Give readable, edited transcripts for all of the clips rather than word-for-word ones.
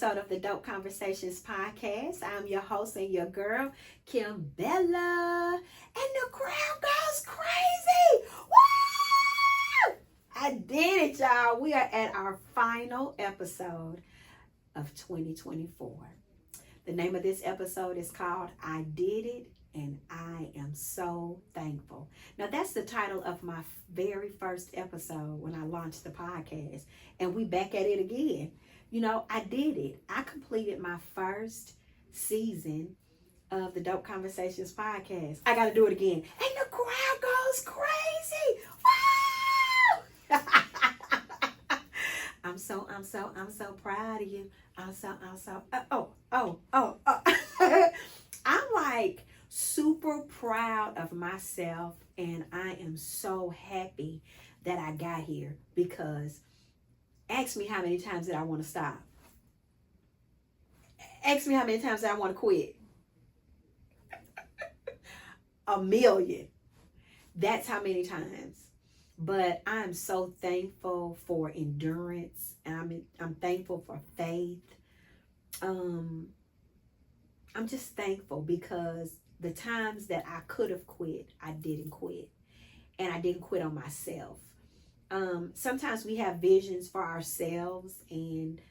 episode of the Dope Conversations podcast. I'm your host and your girl, Kim Bella. And the crowd goes crazy. Woo! I did it, y'all. We are at our final episode of 2024. The name of this episode is called I Did It, and I am so thankful. Now, that's the title of my very first episode when I launched the podcast. And we back at it again. You know, I did it. I completed my first season of the Dope Conversations podcast. I got to do it again. And the crowd goes crazy. Woo! I'm so proud of you. I'm like super proud of myself, and I am so happy that I got here, because ask me how many times that I want to stop. Ask me how many times that I want to quit. A million. That's how many times. But I'm so thankful for endurance, and I'm thankful for faith. I'm just thankful because the times that I could have quit, I didn't quit. And I didn't quit on myself. Sometimes we have visions for ourselves, and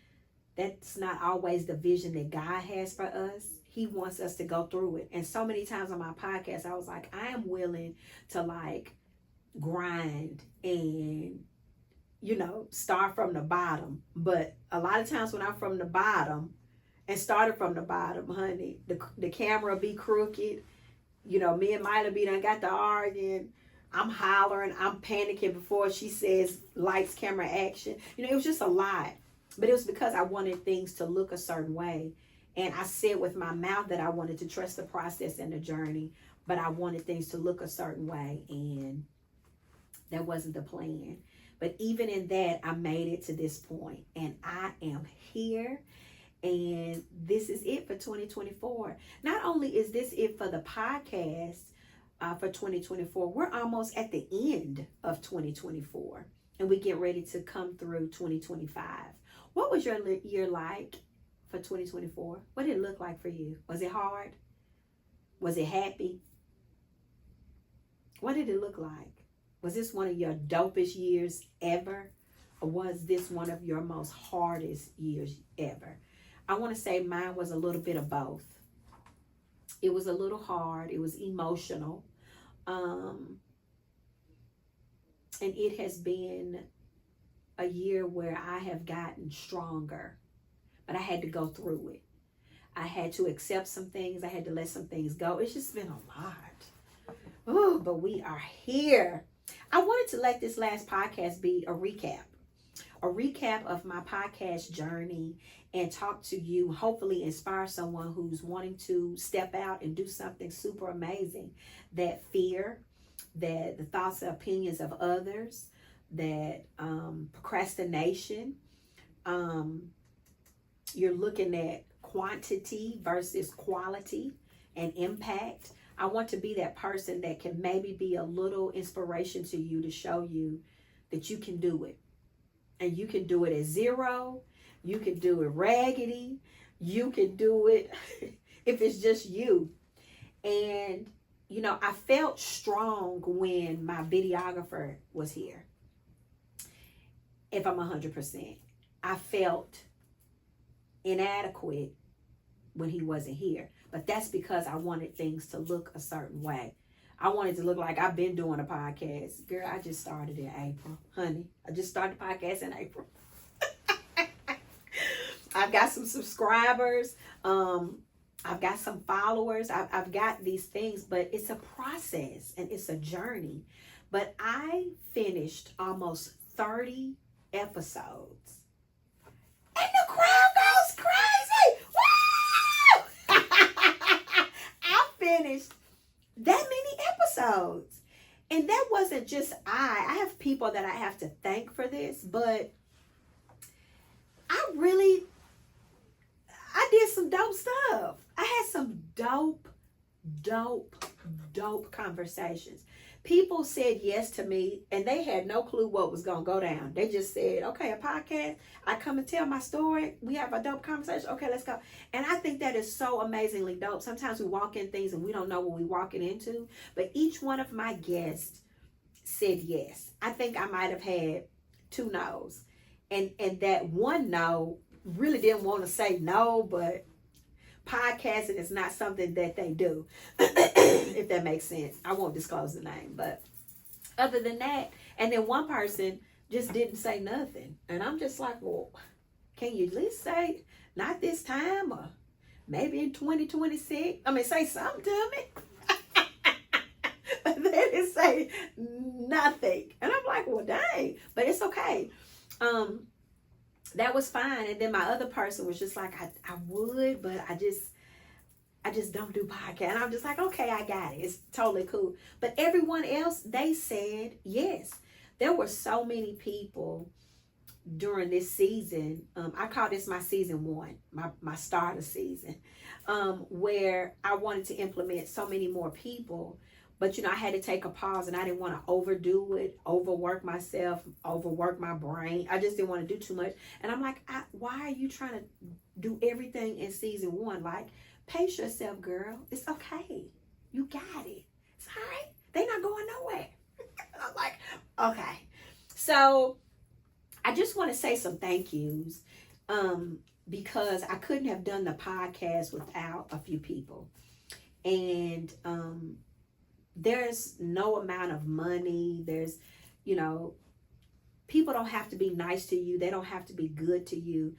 that's not always the vision that God has for us. He wants us to go through it. And so many times on my podcast, I was like, I am willing to grind and, start from the bottom. But a lot of times when I'm from the bottom and started from the bottom, honey, the camera be crooked. Me and Mila be done got to arguing. I'm hollering, I'm panicking before she says lights, camera, action. It was just a lot. But it was because I wanted things to look a certain way. And I said with my mouth that I wanted to trust the process and the journey, but I wanted things to look a certain way. And that wasn't the plan. But even in that, I made it to this point. And I am here. And this is it for 2024. Not only is this it for the podcast, for 2024, we're almost at the end of 2024, and we get ready to come through 2025. What was your year like for 2024? What did it look like for you? Was it hard? Was it happy? What did it look like? Was this one of your dopest years ever? Or was this one of your most hardest years ever? I want to say mine was a little bit of both. It was a little hard. It was emotional. And it has been a year where I have gotten stronger. But I had to go through it. I had to accept some things. I had to let some things go. It's just been a lot. Oh, but we are here. I wanted to let this last podcast be a recap of my podcast journey, and talk to you, hopefully inspire someone who's wanting to step out and do something super amazing. That fear, that the thoughts and opinions of others, that procrastination, you're looking at quantity versus quality and impact. I want to be that person that can maybe be a little inspiration to you, to show you that you can do it. And you can do it at zero. You can do it raggedy. You can do it if it's just you. And, I felt strong when my videographer was here. If I'm 100%. I felt inadequate when he wasn't here. But that's because I wanted things to look a certain way. I wanted to look like I've been doing a podcast. Girl, I just started in April. Honey, I just started the podcast in April. I've got some subscribers. I've got some followers. I've got these things, but it's a process and it's a journey. But I finished almost 30 episodes. And the crowd goes crazy. Woo! I finished that many episodes. And that wasn't just I have people that I have to thank for this, but I did some dope stuff. I had some dope conversations. people said yes to me, and they had no clue what was going to go down. They just said, okay, a podcast. I come and tell my story. We have a dope conversation. Okay, let's go. And I think that is so amazingly dope. Sometimes we walk in things and we don't know what we're walking into. But each one of my guests said yes. I think I might have had 2 no's. And that one no really didn't want to say no, but podcasting is not something that they do, if that makes sense. I won't disclose the name, but other than that, and then one person just didn't say nothing. And I'm just like, well, can you at least say not this time, or maybe in 2026? I mean, say something to me. But they didn't say nothing. And I'm like, well, dang, but it's okay. That was fine. And then my other person was just like, I would, but I just don't do podcast. And I'm just like, okay, I got it. It's totally cool. But everyone else, they said yes. There were so many people during this season. I call this my season 1, my starter season, where I wanted to implement so many more people. But, I had to take a pause, and I didn't want to overdo it, overwork myself, overwork my brain. I just didn't want to do too much. And I'm like, why are you trying to do everything in season 1? Like, pace yourself, girl. It's okay. You got it. It's all right. They're not going nowhere. I'm like, okay. So I just want to say some thank yous, because I couldn't have done the podcast without a few people. And, there's no amount of money. There's, people don't have to be nice to you. They don't have to be good to you.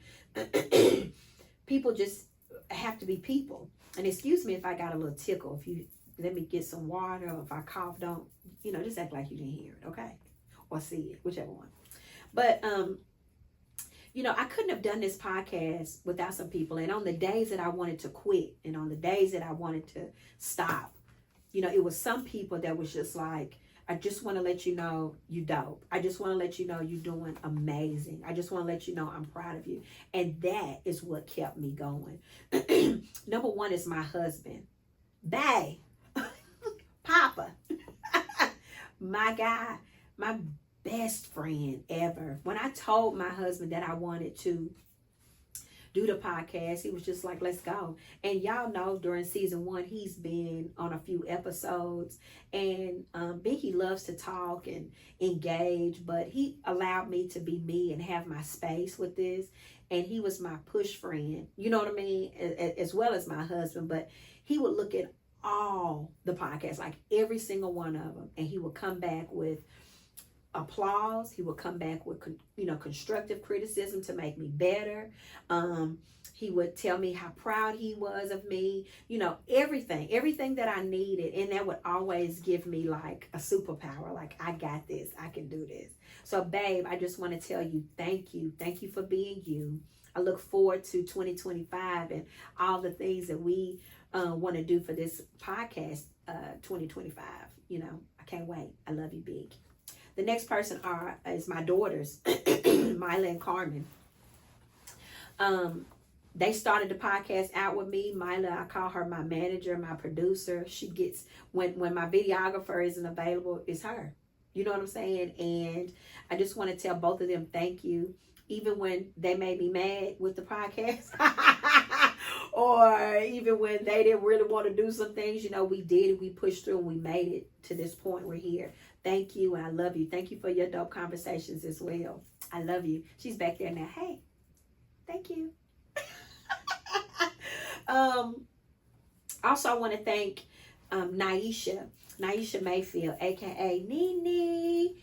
People just have to be people. And excuse me if I got a little tickle. If you let me get some water, or if I cough, don't, just act like you didn't hear it, okay? Or see it, whichever one. But, I couldn't have done this podcast without some people. And on the days that I wanted to quit, and on the days that I wanted to stop, it was some people that was just like, I just want to let you know you dope. I just want to let you know you're doing amazing. I just want to let you know I'm proud of you. And that is what kept me going. Number 1 is my husband. Bae. Papa. My guy. My best friend ever. When I told my husband that I wanted to do the podcast, he was just like, let's go. And y'all know during season 1, he's been on a few episodes, and Binky loves to talk and engage, but he allowed me to be me and have my space with this. And he was my push friend, you know what I mean, as well as my husband. But he would look at all the podcasts, like every single one of them, and he would come back with applause. He would come back with constructive criticism to make me better. He would tell me how proud he was of me, everything that I needed. And that would always give me like a superpower, like, I got this, I can do this. So babe, I just want to tell you thank you for being you. I look forward to 2025 and all the things that we want to do for this podcast 2025. I can't wait. I love you big. The next person is my daughters, Mila and Carmen. They started the podcast out with me. Mila, I call her my manager, my producer. She gets, when my videographer isn't available, it's her. You know what I'm saying? And I just want to tell both of them thank you. Even when they made me mad with the podcast. Or even when they didn't really want to do some things, we did it. We pushed through and we made it to this point. We're here. Thank you, and I love you. Thank you for your dope conversations as well. I love you. She's back there now. Hey, thank you. Also, I want to thank Naisha Mayfield, aka Nene.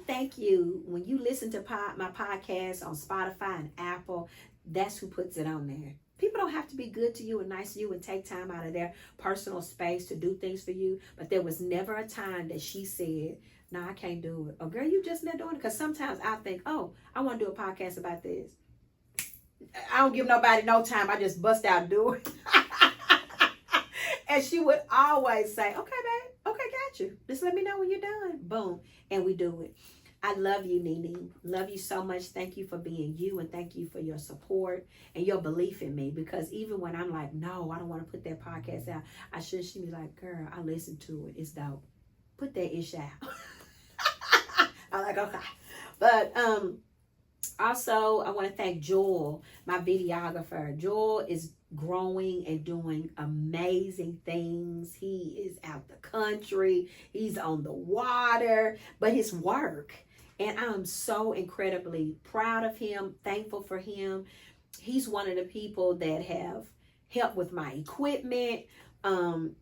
Thank you. When you listen to my podcast on Spotify and Apple, that's who puts it on there. People don't have to be good to you and nice to you and take time out of their personal space to do things for you. But there was never a time that she said, no, I can't do it. Or, girl, you just not doing it. Because sometimes I think, oh, I want to do a podcast about this. I don't give nobody no time. I just bust out and do it. And she would always say, okay, babe. Okay, got you. Just let me know when you're done. Boom. And we do it. I love you, Nene. Love you so much. Thank you for being you, and thank you for your support and your belief in me. Because even when I'm like, no, I don't want to put that podcast out, she be like, girl, I listened to it. It's dope. put that ish out. I'm like, okay. But also, I want to thank Joel, my videographer. Joel is growing and doing amazing things. He is out the country. He's on the water, but his work. And I'm so incredibly proud of him, thankful for him. He's one of the people that have helped with my equipment.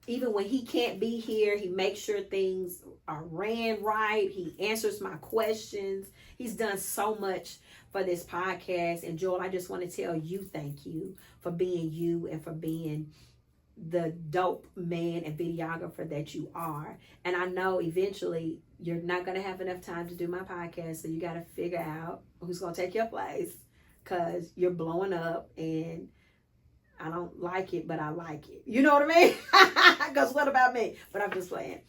Even when he can't be here, he makes sure things are ran right. He answers my questions. He's done so much for this podcast. And Joel, I just want to tell you thank you for being you and for being the dope man and videographer that you are. And I know eventually you're not going to have enough time to do my podcast, so you got to figure out who's going to take your place, because you're blowing up and I don't like it, but I like it. You know what I mean? Because what about me? But I'm just playing.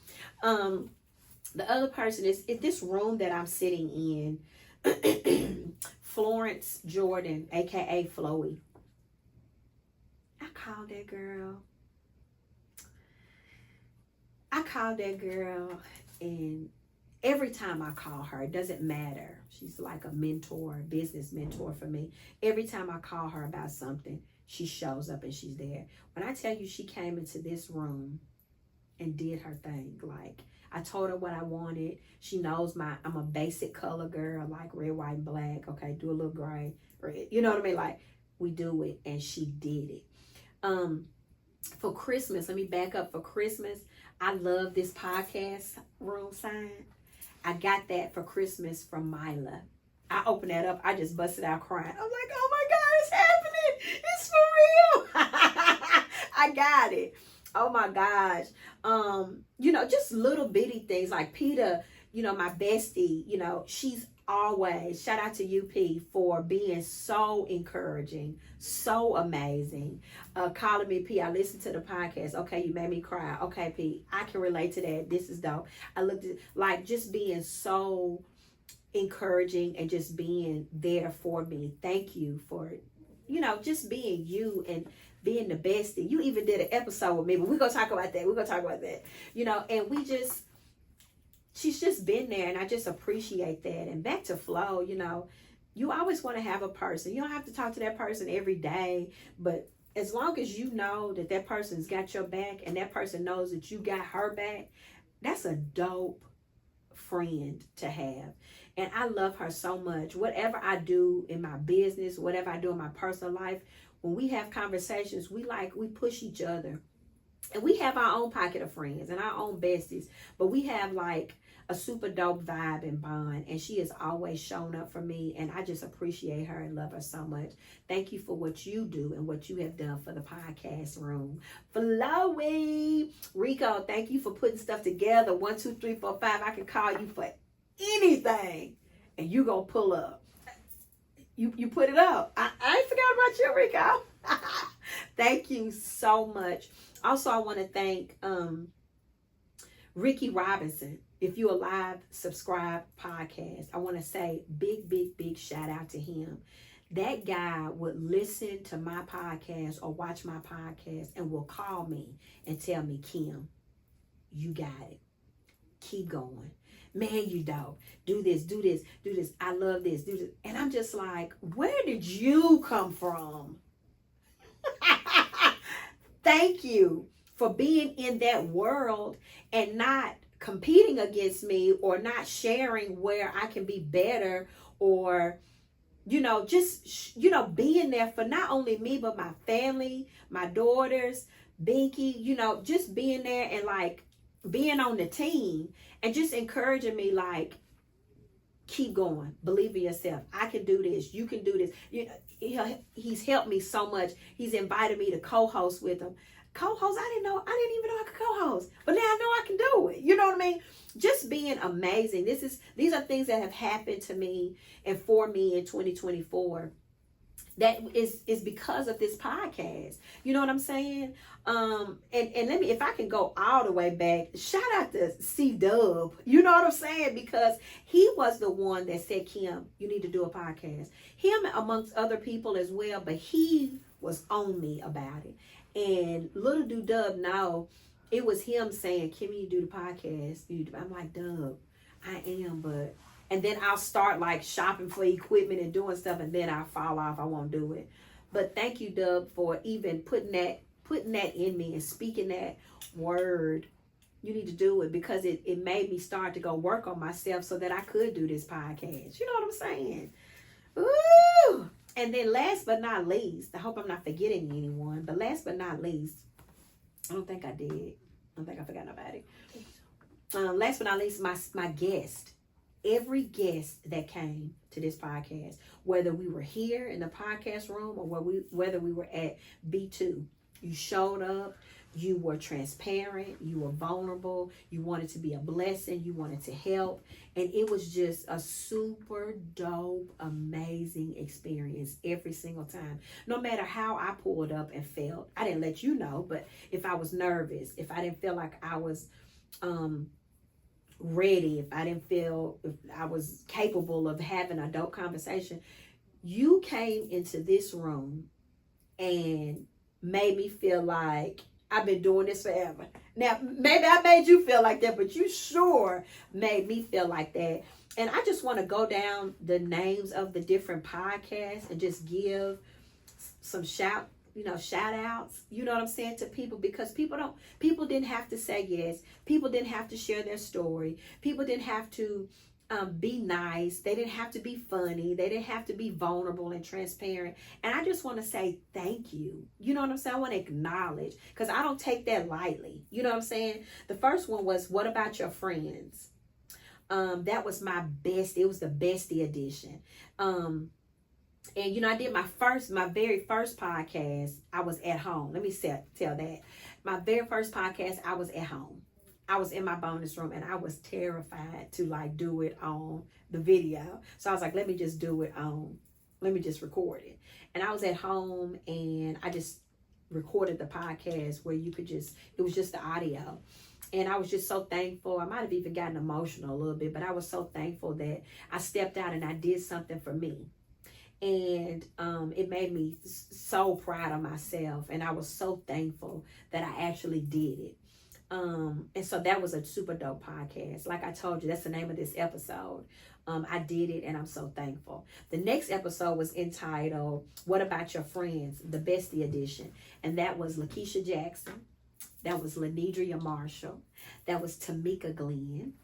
The other person is in this room that I'm sitting in, Florence Jordan, aka Floey. I called that girl, and every time I call her, it doesn't matter. She's like a mentor, business mentor for me. Every time I call her about something, she shows up and she's there. When I tell you she came into this room and did her thing, like I told her what I wanted. She knows I'm a basic color girl, like red, white, and black. Okay, do a little gray, red. You know what I mean? Like we do it, and she did it. For Christmas, let me back up. For Christmas, I love this podcast room sign. I got that for Christmas from Mila. I opened that up. I just busted out crying. I'm like, oh my God, it's happening. It's for real. I got it. Oh my gosh. Just little bitty things like Peter, my bestie, she's always, shout out to UP for being so encouraging, so amazing. Calling me P, I listened to the podcast. Okay, you made me cry. Okay, P, I can relate to that. This is dope. I looked at like just being so encouraging and just being there for me. Thank you for, just being you and being the bestie. You even did an episode with me, but we're going to talk about that. And she's just been there, and I just appreciate that. And back to Flo, you always want to have a person. You don't have to talk to that person every day, but as long as you know that that person's got your back and that person knows that you got her back, that's a dope friend to have. And I love her so much. Whatever I do in my business, whatever I do in my personal life, when we have conversations, we push each other. And we have our own pocket of friends and our own besties, but we have like a super dope vibe and bond, and she has always shown up for me, and I just appreciate her and love her so much. Thank you for what you do and what you have done for the podcast room. Flowy Rico, thank you for putting stuff together. 1, 2, 3, 4, 5. I can call you for anything, and you gonna pull up. You put it up. I ain't forgot about you, Rico. Thank you so much. Also, I want to thank Ricky Robinson. If you're a live subscribe podcast, I want to say big shout out to him. That guy would listen to my podcast or watch my podcast and will call me and tell me, Kim, you got it. Keep going. Man, you dope. Do this. I love this. Do this. And I'm just like, where did you come from? Thank you for being in that world and not competing against me or not sharing where I can be better, or just being there for not only me but my family, my daughters, Binky, just being there and like being on the team and just encouraging me like, keep going, believe in yourself, I can do this, you can do this. He's helped me so much. He's invited me to co-host with him. Co-host, I didn't even know I could co-host, but now I know I can do it. You know what I mean? Just being amazing. These are things that have happened to me and for me in 2024. That is because of this podcast. You know what I'm saying? And let me, if I can go all the way back, shout out to C-Dub. You know what I'm saying? Because he was the one that said, Kim, you need to do a podcast. Him amongst other people as well, but he was on me about it. And little do Dub know it was him saying, Kimmy, you do the podcast. I'm like, Doug, I am, but, and then I'll start like shopping for equipment and doing stuff, and then I'll fall off. I won't do it. But thank you, Doug, for even putting that in me and speaking that word. You need to do it, because it made me start to go work on myself so that I could do this podcast. You know what I'm saying? Ooh! And then last but not least, I hope I'm not forgetting anyone, but last but not least, I don't think I did. I don't think I forgot nobody. Last but not least, my guest. Every guest that came to this podcast, whether we were here in the podcast room or whether we were at B2, you showed up. You were transparent, you were vulnerable, you wanted to be a blessing, you wanted to help, and it was just a super dope, amazing experience every single time. No matter how I pulled up and felt, I didn't let you know, but if I was nervous, if I didn't feel like I was ready, if I didn't feel if I was capable of having a dope conversation, you came into this room and made me feel like I've been doing this forever. Now, maybe I made you feel like that, but you sure made me feel like that. And I just want to go down the names of the different podcasts and just give some shout outs, you know what I'm saying, to people, because people didn't have to say yes. People didn't have to share their story. People didn't have to be nice. They didn't have to be funny. They didn't have to be vulnerable and transparent. And I just want to say thank you. You know what I'm saying? I want to acknowledge, because I don't take that lightly. You know what I'm saying? The first one was, what about your friends? That was my best. It was the bestie edition. And I did my very first podcast. I was at home. Let me tell that. My very first podcast, I was at home. I was in my bonus room, and I was terrified to do it on the video. So I was like, let me just record it. And I was at home, and I just recorded the podcast where it was just the audio. And I was just so thankful. I might have even gotten emotional a little bit, but I was so thankful that I stepped out and I did something for me. And it made me so proud of myself. And I was so thankful that I actually did it. And so that was a super dope podcast. Like I told you, that's the name of this episode. I did it, and I'm so thankful. The next episode was entitled, What About Your Friends? The Bestie Edition. And that was Lakeisha Jackson. That was Lenidria Marshall. That was Tamika Glenn.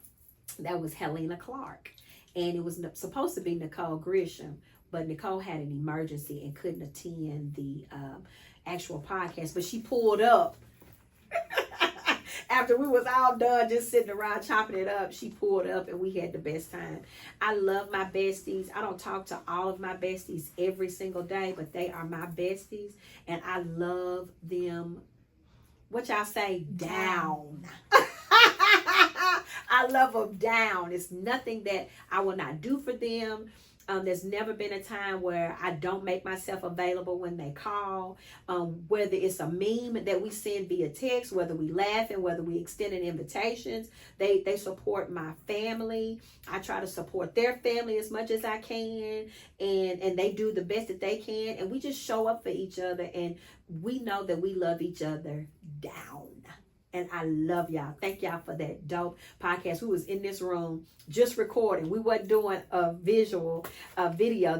That was Helena Clark. And it was supposed to be Nicole Grisham, but Nicole had an emergency and couldn't attend the actual podcast. But she pulled up. After we was all done just sitting around chopping it up, she pulled up and we had the best time. I love my besties. I don't talk to all of my besties every single day, but they are my besties. And I love them, what y'all say, down. I love them down. It's nothing that I will not do for them. There's never been a time where I don't make myself available when they call, whether it's a meme that we send via text, whether we laughing, whether we extending invitations. They support my family. I try to support their family as much as I can, and they do the best that they can, and we just show up for each other, and we know that we love each other down. And I love y'all. Thank y'all for that dope podcast. We was in this room just recording. We wasn't doing a video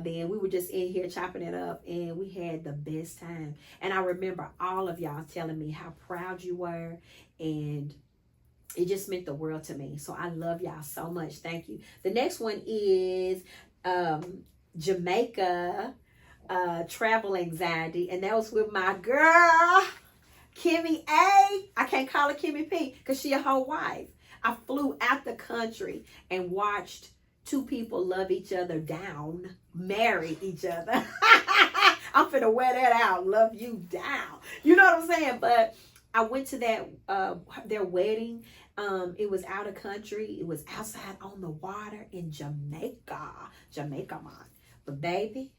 then. We were just in here chopping it up, and we had the best time. And I remember all of y'all telling me how proud you were, and it just meant the world to me. So I love y'all so much. Thank you. The next one is Jamaica travel anxiety, and that was with my girl Kimmy A. I can't call her Kimmy P because she a whole wife. I flew out the country and watched two people love each other down, marry each other. I'm finna wear that out. Love you down. You know what I'm saying? But I went to their wedding. It was out of country. It was outside on the water in Jamaica. Jamaica, man. But baby,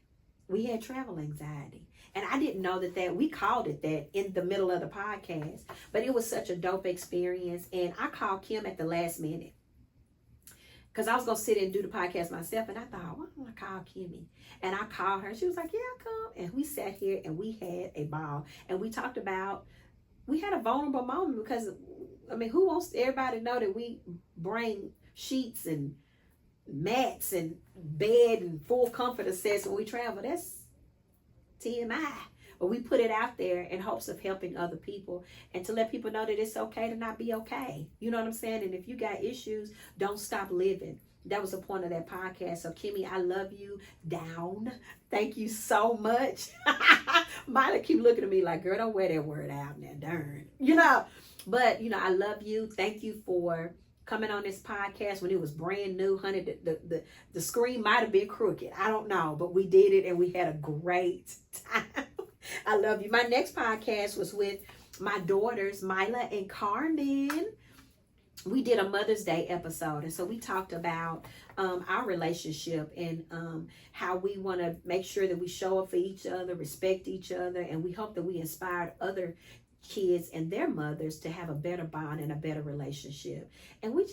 we had travel anxiety. And I didn't know that we called it that in the middle of the podcast. But it was such a dope experience. And I called Kim at the last minute, because I was going to sit and do the podcast myself. And I thought, why don't I call Kimmy? And I called her. She was like, yeah, I'll come. And we sat here and we had a ball. And we talked about we had a vulnerable moment because, I mean, who wants everybody to know that we bring sheets and mats and bed and full comforter sets when we travel? That's TMI. But we put it out there in hopes of helping other people and to let people know that it's okay to not be okay. You know what I'm saying? And if you got issues, don't stop living. That was the point of that podcast. So Kimmy, I love you down. Thank you so much. Miley keep looking at me like, girl, don't wear that word out now, darn. You know, but you know, I love you. Thank you for coming on this podcast when it was brand new, honey. The screen might have been crooked. I don't know, but we did it and we had a great time. I love you. My next podcast was with my daughters, Mila and Carmen. We did a Mother's Day episode, and so we talked about our relationship and how we want to make sure that we show up for each other, respect each other, and we hope that we inspired other kids and their mothers to have a better bond and a better relationship. And we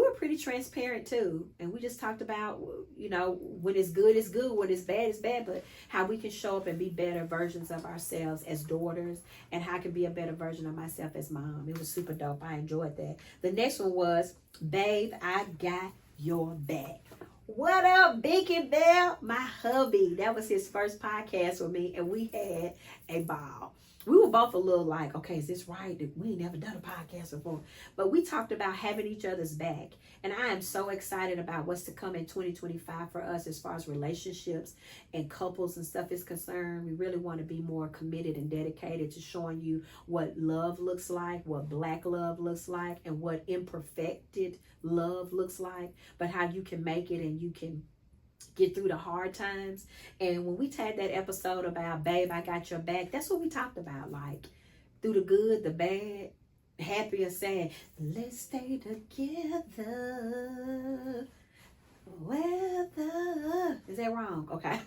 were pretty transparent too, and we just talked about, you know, when it's good, it's good, when it's bad, but how we can show up and be better versions of ourselves as daughters, and how I can be a better version of myself as mom. It was super dope. I enjoyed that. The next one was, Babe, I Got Your Back. What up, Beaky Bell? My hubby. That was his first podcast with me, and we had a ball. We were both a little like, okay, is this right? We ain't never done a podcast before. But we talked about having each other's back. And I am so excited about what's to come in 2025 for us as far as relationships and couples and stuff is concerned. We really want to be more committed and dedicated to showing you what love looks like, what Black love looks like, and what imperfected love looks like, but how you can make it and you can get through the hard times. And when we had that episode about Babe, I Got Your Back, that's what we talked about, like through the good, the bad, happy or sad. Let's stay together. Weather. Is that wrong? Okay.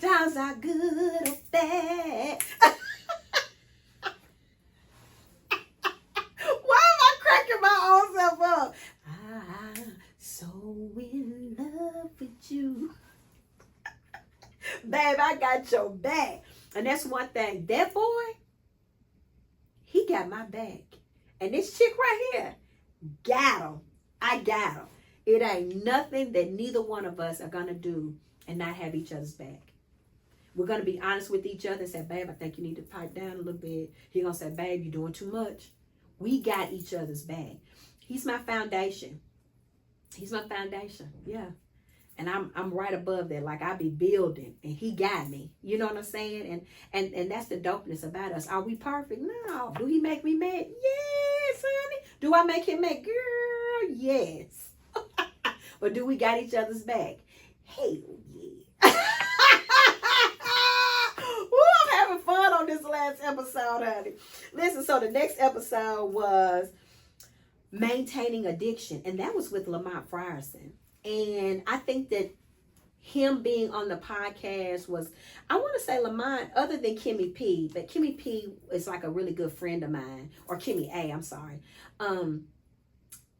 Times are good or bad. Why am I cracking my own self up? So in love with you. Babe, I got your back. And that's one thing. That boy, he got my back. And this chick right here, got him. I got him. It ain't nothing that neither one of us are going to do and not have each other's back. We're going to be honest with each other and say, babe, I think you need to pipe down a little bit. He going to say, babe, you're doing too much. We got each other's back. He's my foundation. He's my foundation. Yeah. And I'm right above that. Like I be building and he got me. You know what I'm saying? And that's the dopeness about us. Are we perfect? No. Do he make me mad? Yes, honey. Do I make him mad? Girl, yes. But do we got each other's back? Hell yeah. Woo, I'm having fun on this last episode, honey. Listen, so the next episode was maintaining addiction, and that was with Lamont Frierson. And I think that him being on the podcast was, I want to say Lamont, other than Kimmy P, but Kimmy P is like a really good friend of mine, or Kimmy A, I'm sorry.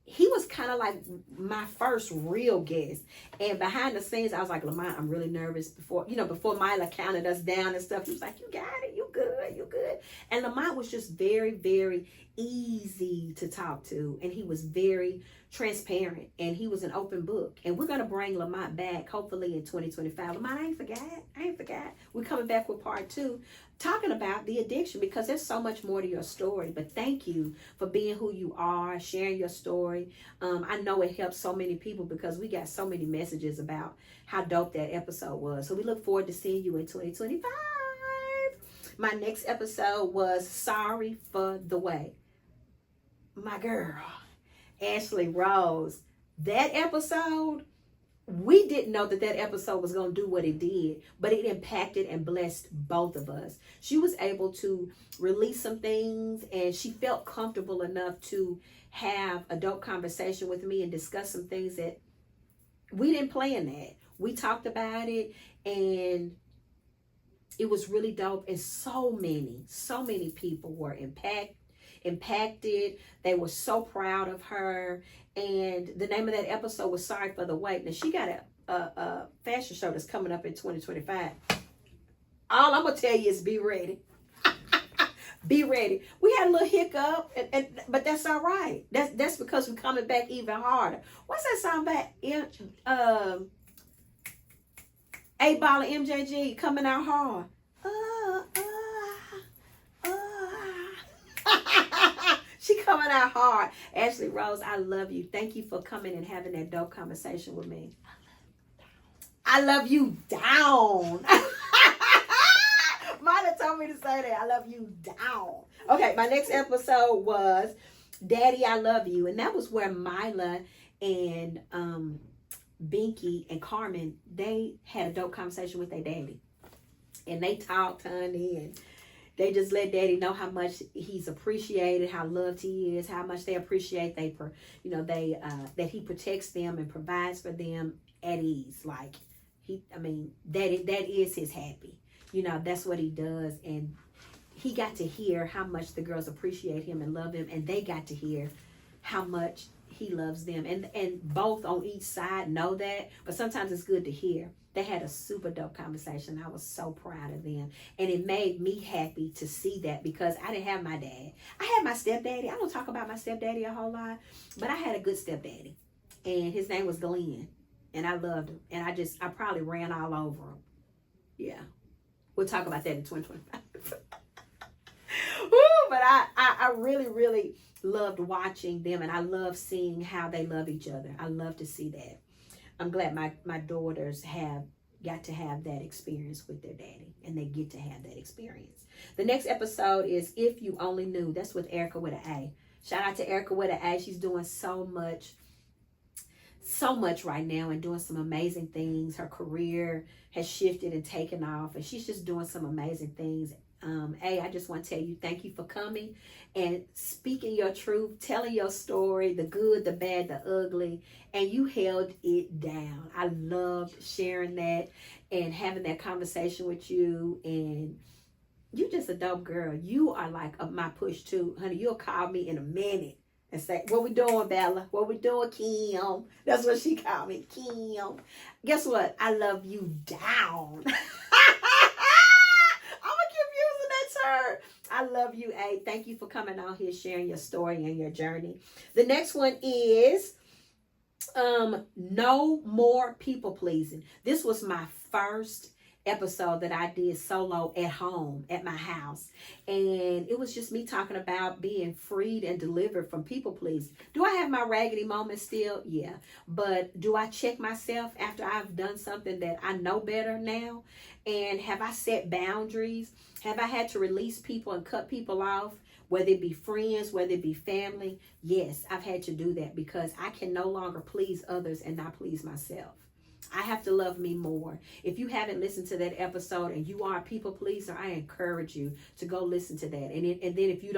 He was kind of like my first real guest. And behind the scenes, I was like, Lamont, I'm really nervous before Mila counted us down and stuff. He was like, you got it. You good. You good. And Lamont was just very, very easy to talk to. And he was very transparent. And he was an open book. And we're going to bring Lamont back, hopefully in 2025. Lamont, I ain't forgot. We're coming back with part 2. Talking about the addiction, because there's so much more to your story. But thank you for being who you are, sharing your story. I know it helps so many people because we got so many messages about how dope that episode was. So we look forward to seeing you in 2025. My next episode was Sorry for the Way. My girl, Ashley Rose. That episode, we didn't know that episode was going to do what it did, but it impacted and blessed both of us. She was able to release some things, and she felt comfortable enough to have a dope conversation with me and discuss some things that we didn't plan that. We talked about it, and it was really dope. And so many people were impacted. They were so proud of her. And the name of that episode was Sorry for the Wait. Now, she got a fashion show that's coming up in 2025. All I'm gonna tell you is be ready. Be ready. We had a little hiccup, but that's all right. That's because we're coming back even harder. What's that song about? 8Ball and MJG coming out hard. She coming out hard. Ashley Rose, I love you. Thank you for coming and having that dope conversation with me. I love you down. Mila told me to say that. I love you down. Okay, my next episode was Daddy, I Love You. And that was where Mila and Binky and Carmen, they had a dope conversation with their daddy. And they talked, honey, and they just let Daddy know how much he's appreciated, how loved he is, how much they appreciate that he protects them and provides for them at ease. Like that is his happy. That's what he does. And he got to hear how much the girls appreciate him and love him, and they got to hear how much he loves them. And both on each side know that, but sometimes it's good to hear. They had a super dope conversation. I was so proud of them. And it made me happy to see that, because I didn't have my dad. I had my stepdaddy. I don't talk about my stepdaddy a whole lot, but I had a good stepdaddy. And his name was Glenn. And I loved him. And I probably ran all over him. Yeah. We'll talk about that in 2025. Woo, but I really, really loved watching them. And I love seeing how they love each other. I love to see that. I'm glad my daughters have got to have that experience with their daddy, and they get to have that experience. The next episode is If You Only Knew. That's with Erica with an A. Shout out to Erica with an A. She's doing so much right now and doing some amazing things. Her career has shifted and taken off, and she's just doing some amazing things. I just want to tell you, thank you for coming and speaking your truth, telling your story, the good, the bad, the ugly, and you held it down. I loved sharing that and having that conversation with you, and you just a dope girl. You are like my push too, honey. You'll call me in a minute and say, what we doing, Bella? What we doing, Kim? That's what she called me, Kim. Guess what? I love you down. I love you, A. Thank you for coming out here, sharing your story and your journey. The next one is no more people pleasing. This was my first episode that I did solo at home at my house, and it was just me talking about being freed and delivered from people pleasing. Do I have my raggedy moments still? Yeah. But do I check myself after I've done something that I know better now? And have I set boundaries? Have I had to release people and cut people off, whether it be friends, whether it be family? Yes, I've had to do that, because I can no longer please others and not please myself. I have to love me more. If you haven't listened to that episode and you are a people pleaser, I encourage you to go listen to that. And then if you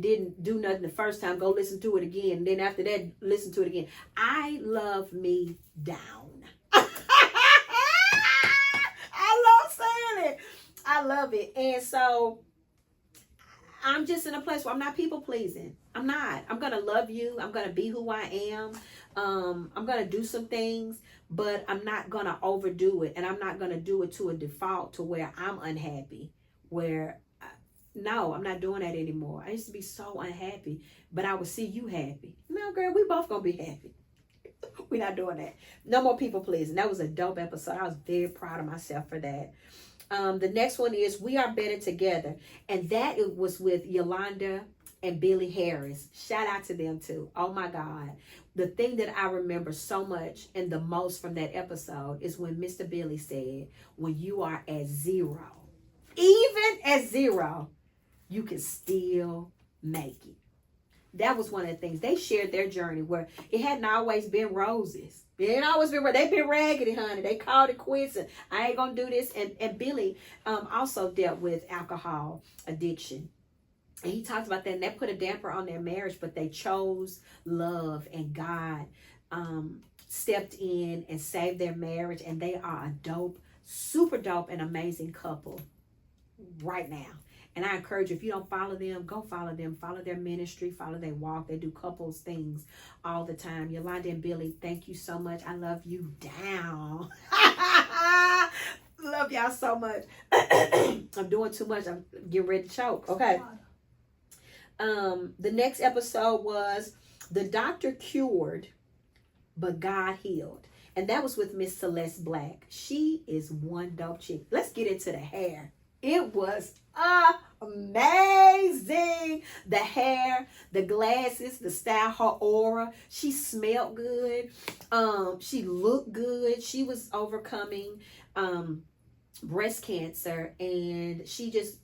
didn't do nothing the first time, go listen to it again. And then after that, listen to it again. I love me down. I love it. And so I'm just in a place where I'm not people pleasing. I'm not. I'm going to love you. I'm going to be who I am. I'm going to do some things, but I'm not going to overdo it. And I'm not going to do it to a default to where I'm unhappy. No, I'm not doing that anymore. I used to be so unhappy, but I would see you happy. No, girl, we both going to be happy. We're not doing that. No more people pleasing. That was a dope episode. I was very proud of myself for that. The next one is We Are Better Together. And that it was with Yolanda and Billy Harris. Shout out to them too. Oh my God. The thing that I remember so much and the most from that episode is when Mr. Billy said, when you are at zero, even at zero, you can still make it. That was one of the things. They shared their journey where it hadn't always been roses. It ain't always been, they've been raggedy, honey. They called it quits and I ain't gonna do this. And Billy also dealt with alcohol addiction. And he talks about that, and that put a damper on their marriage, but they chose love, and God stepped in and saved their marriage, and they are a dope, super dope and amazing couple right now. And I encourage you, if you don't follow them, go follow them. Follow their ministry. Follow their walk. They do couples things all the time. Yolanda and Billy, thank you so much. I love you down. love y'all so much. I'm doing too much. I'm getting ready to choke. Okay. The next episode was The Doctor Cured, but God Healed. And that was with Miss Celeste Black. She is one dope chick. Let's get into the hair. It was amazing. The hair, the glasses, the style, her aura. She smelled good. She looked good. She was overcoming breast cancer, and she just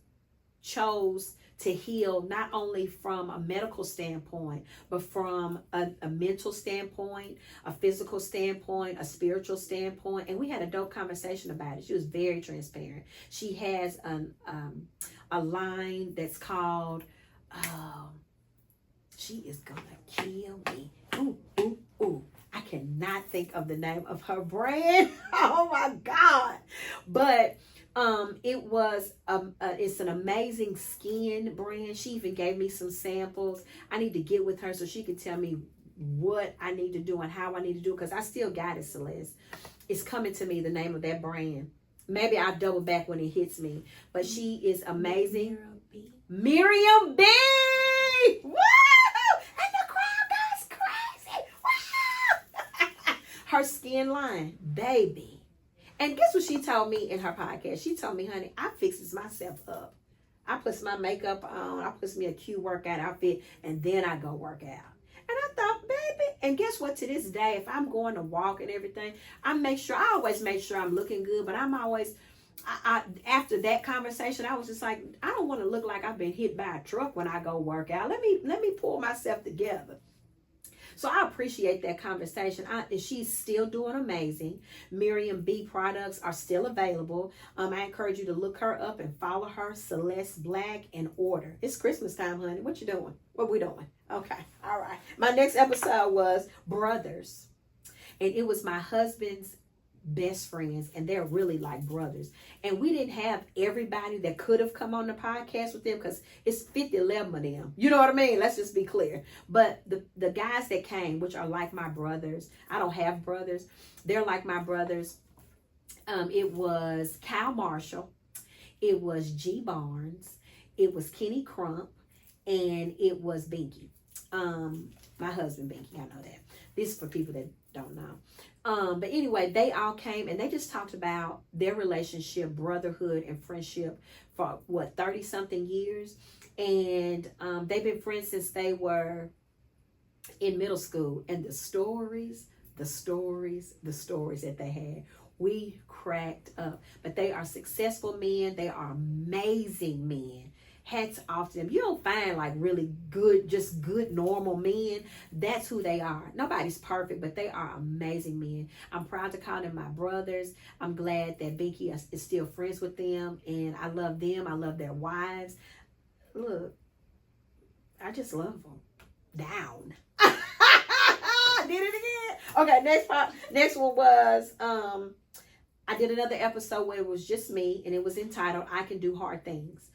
chose to heal not only from a medical standpoint, but from a mental standpoint, a physical standpoint, a spiritual standpoint. And we had a dope conversation about it. She was very transparent. She has a line that's called, she is gonna kill me. Ooh, ooh, ooh. I cannot think of the name of her brand. Oh my God. But it's an amazing skin brand. She even gave me some samples. I need to get with her so she can tell me what I need to do and how I need to do it, because I still got it, Celeste. It's coming to me, the name of that brand. Maybe I'll double back when it hits me. But she is amazing. Miriam B. Woo! And the crowd goes crazy. Woo! Her skin line, baby. And guess what she told me in her podcast? She told me, honey, I fixes myself up. I puts my makeup on. I puts me a cute workout outfit, and then I go work out. And I thought, baby, and guess what? To this day, if I'm going to walk and everything, I always make sure I'm looking good, but I'm always, after that conversation, I was just like, I don't want to look like I've been hit by a truck when I go work out. Let me pull myself together. So I appreciate that conversation. She's still doing amazing. Miriam B products are still available. I encourage you to look her up and follow her, Celeste Black, and order. It's Christmas time, honey. What you doing? What we doing? Okay. All right. My next episode was Brothers. And it was my husband's best friends, and they're really like brothers. And we didn't have everybody that could have come on the podcast with them, because it's 11 of them. You know what I mean? Let's just be clear. But the guys that came, which are like my brothers, I don't have brothers, they're like my brothers. It was Kyle Marshall, it was G Barnes, it was Kenny Crump, and it was Binky. My husband Binky, I know that. This is for people that don't know. But anyway, they all came and they just talked about their relationship, brotherhood, and friendship for 30 something years. And they've been friends since they were in middle school. And the stories that they had, we cracked up. But they are successful men. They are amazing men. Hats off to them. You don't find like really good, just good, normal men. That's who they are. Nobody's perfect, but they are amazing men. I'm proud to call them my brothers. I'm glad that Binky is still friends with them, and I love them. I love their wives. Look, I just love them. Down. Did it again. Okay, next one was, I did another episode where it was just me, and it was entitled, I Can Do Hard Things.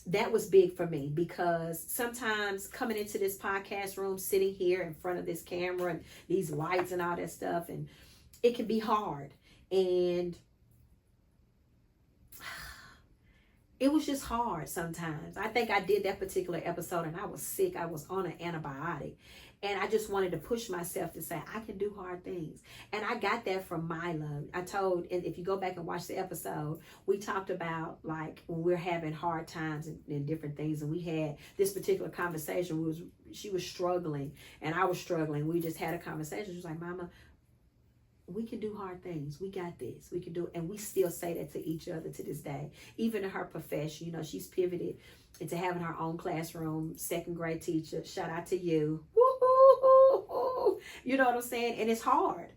That was big for me, because sometimes coming into this podcast room, sitting here in front of this camera and these lights and all that stuff, and it can be hard. And it was just hard sometimes. I think I did that particular episode and I was sick. I was on an antibiotic. And I just wanted to push myself to say, I can do hard things. And I got that from Mila. And if you go back and watch the episode, we talked about like when we're having hard times and different things. And we had this particular conversation. She was struggling and I was struggling. We just had a conversation. She was like, Mama, we can do hard things. We got this. We can do it. And we still say that to each other to this day. Even in her profession, you know, she's pivoted into having her own classroom, second grade teacher. Shout out to you. Woo-hoo-hoo-hoo. You know what I'm saying? And it's hard.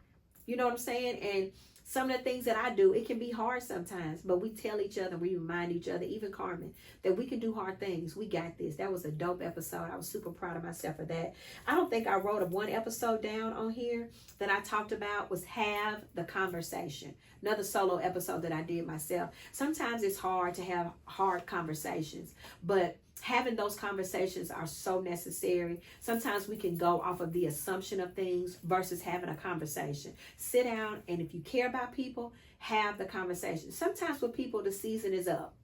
You know what I'm saying? And some of the things that I do, it can be hard sometimes, but we tell each other, we remind each other, even Carmen, that we can do hard things. We got this. That was a dope episode. I was super proud of myself for that. I don't think I wrote one episode down on here that I talked about was Have the Conversation. Another solo episode that I did myself. Sometimes it's hard to have hard conversations, but having those conversations are so necessary. Sometimes we can go off of the assumption of things versus having a conversation. Sit down, and if you care about people, have the conversation. Sometimes with people, the season is up.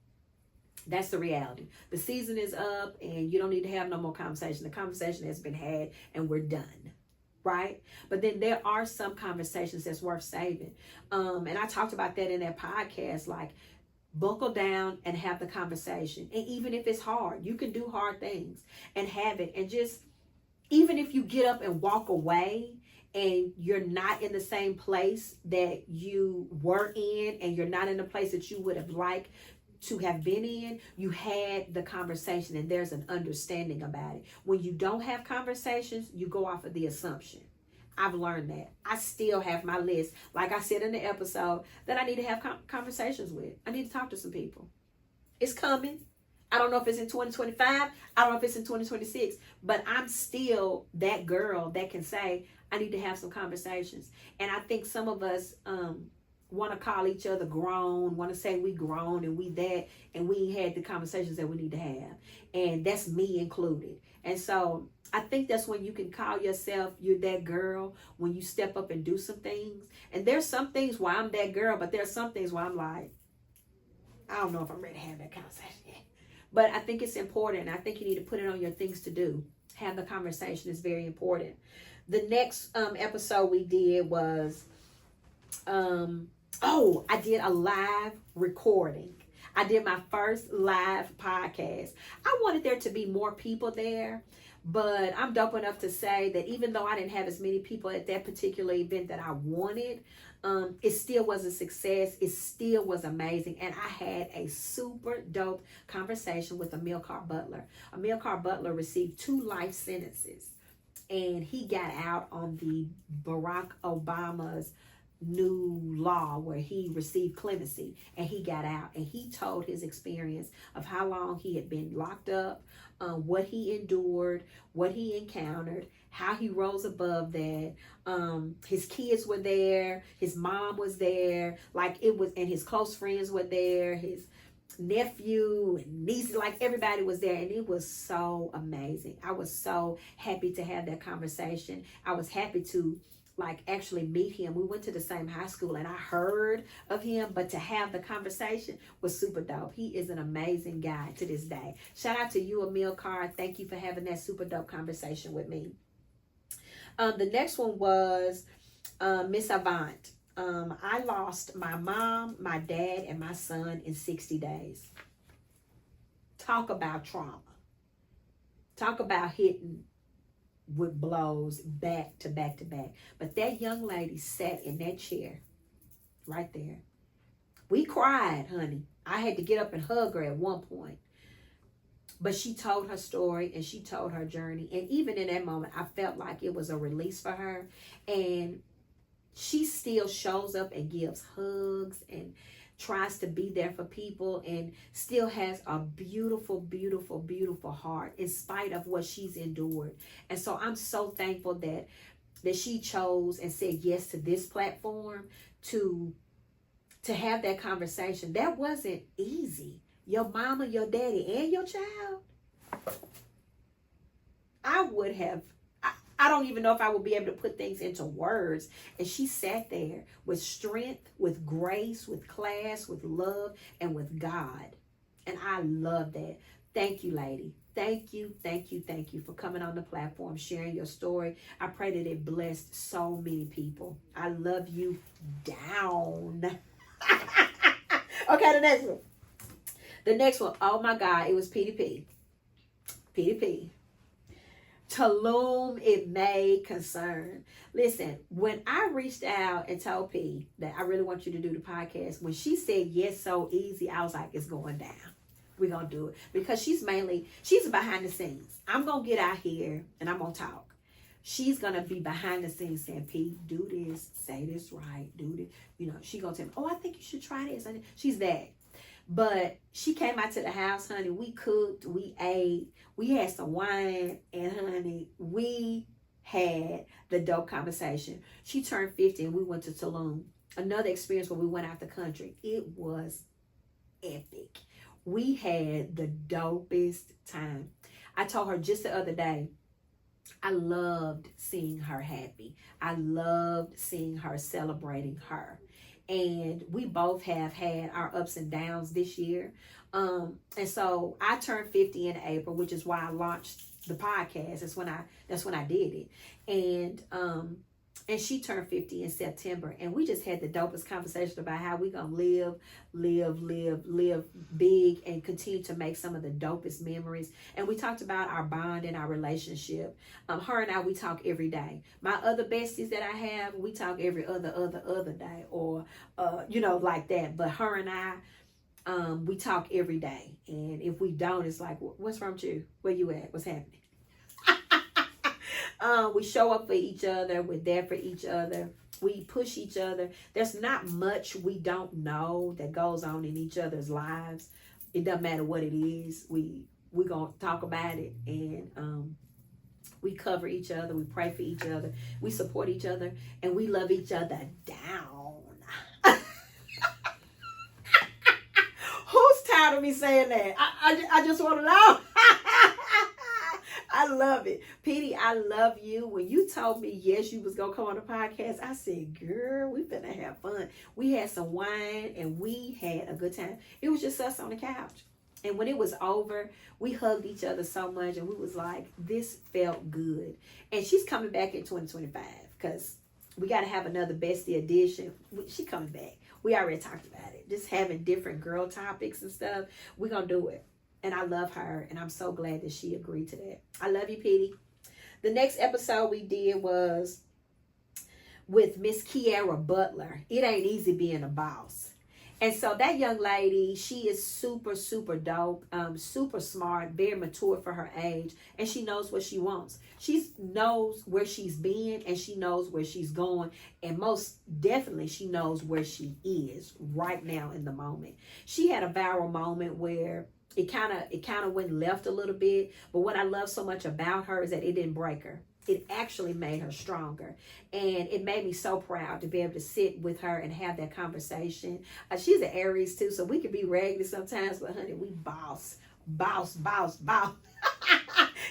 That's the reality. The season is up and you don't need to have no more conversation. The conversation has been had and we're done. Right? But then there are some conversations that's worth saving. And I talked about that in that podcast, like, buckle down and have the conversation. And even if it's hard, you can do hard things and have it. And just, even if you get up and walk away and you're not in the same place that you were in, and you're not in the place that you would have liked to have been in, you had the conversation and there's an understanding about it. When you don't have conversations, you go off of the assumption. I've learned that. I still have my list, like I said in the episode, that I need to have conversations with. I need to talk to some people. It's coming. I don't know if it's in 2025. I don't know if it's in 2026. But I'm still that girl that can say, I need to have some conversations. And I think some of us want to call each other grown, want to say we grown and we that, and we ain't had the conversations that we need to have. And that's me included. And so I think that's when you can call yourself, you're that girl, when you step up and do some things. And there's some things where I'm that girl, but there's some things where I'm like, I don't know if I'm ready to have that conversation yet. But I think it's important. I think you need to put it on your things to do. Have the conversation is very important. The next episode we did was, I did a live recording. I did my first live podcast. I wanted there to be more people there, but I'm dope enough to say that even though I didn't have as many people at that particular event that I wanted, it still was a success. It still was amazing. And I had a super dope conversation with Amilcar Butler. Amilcar Butler received 2 life sentences, and he got out on the Barack Obama's new law where he received clemency, and he got out, and he told his experience of how long he had been locked up, what he endured, what he encountered, how he rose above that. His kids were there, his mom was there, like it was, and his close friends were there, his nephew and niece, like everybody was there, and it was so amazing. I was so happy to have that conversation. I was happy to actually meet him. We went to the same high school and I heard of him, but to have the conversation was super dope. He is an amazing guy to this day. Shout out to you, Amilcar. Thank you for having that super dope conversation with me. The next one was Miss Avant. I lost my mom, my dad, and my son in 60 days. Talk about trauma. Talk about hitting with blows back to back to back. But that young lady sat in that chair right there. We cried, honey. I had to get up and hug her at one point. But she told her story and she told her journey. And even in that moment, I felt like it was a release for her. And she still shows up and gives hugs and tries to be there for people, and still has a beautiful, beautiful, beautiful heart in spite of what she's endured. And so I'm so thankful that she chose and said yes to this platform to have that conversation. That wasn't easy. Your mama, your daddy, and your child. I don't even know if I would be able to put things into words. And she sat there with strength, with grace, with class, with love, and with God. And I love that. Thank you, lady. Thank you, thank you, thank you for coming on the platform, sharing your story. I pray that it blessed so many people. I love you down. Okay, the next one. The next one, oh my God, it was PDP. PDP. To whom it may concern. Listen, when I reached out and told P that I really want you to do the podcast, when she said yes so easy, I was like, it's going down. We're going to do it. Because she's behind the scenes. I'm going to get out here and I'm going to talk. She's going to be behind the scenes saying, P, do this, say this right, do this. You know, she going to tell me, oh, I think you should try this. She's that. But she came out to the house, honey. We cooked, we ate, we had some wine, and honey, we had the dope conversation. She turned 50 and we went to Tulum. Another experience where we went out the country. It was epic. We had the dopest time. I told her just the other day, I loved seeing her happy. I loved seeing her celebrating her. And we both have had our ups and downs this year. And so I turned 50 in April, which is why I launched the podcast. That's when I did it. And she turned 50 in September. And we just had the dopest conversation about how we gonna live big and continue to make some of the dopest memories. And we talked about our bond and our relationship. Her and I, we talk every day. My other besties that I have, we talk every other day, or like that. But her and I, we talk every day. And if we don't, it's like, what's wrong with you? Where you at? What's happening? We show up for each other. We're there for each other. We push each other. There's not much we don't know that goes on in each other's lives. It doesn't matter what it is. We're going to talk about it. And we cover each other. We pray for each other. We support each other. And we love each other down. Who's tired of me saying that? I just want to know. I love it. Petey, I love you. When you told me, yes, you was going to come on the podcast, I said, girl, we finna have fun. We had some wine and we had a good time. It was just us on the couch. And when it was over, we hugged each other so much and we was like, this felt good. And she's coming back in 2025 because we got to have another bestie edition. She coming back. We already talked about it. Just having different girl topics and stuff. We're going to do it. And I love her, and I'm so glad that she agreed to that. I love you, Petey. The next episode we did was with Miss Kiara Butler. It ain't easy being a boss. And so that young lady, she is super, super dope, super smart, very mature for her age, and she knows what she wants. She knows where she's been, and she knows where she's going, and most definitely she knows where she is right now in the moment. She had a viral moment where it kind of went left a little bit, but what I love so much about her is that it didn't break her. It actually made her stronger, and it made me so proud to be able to sit with her and have that conversation. She's an Aries too, so we can be raggedy sometimes, but honey, we boss.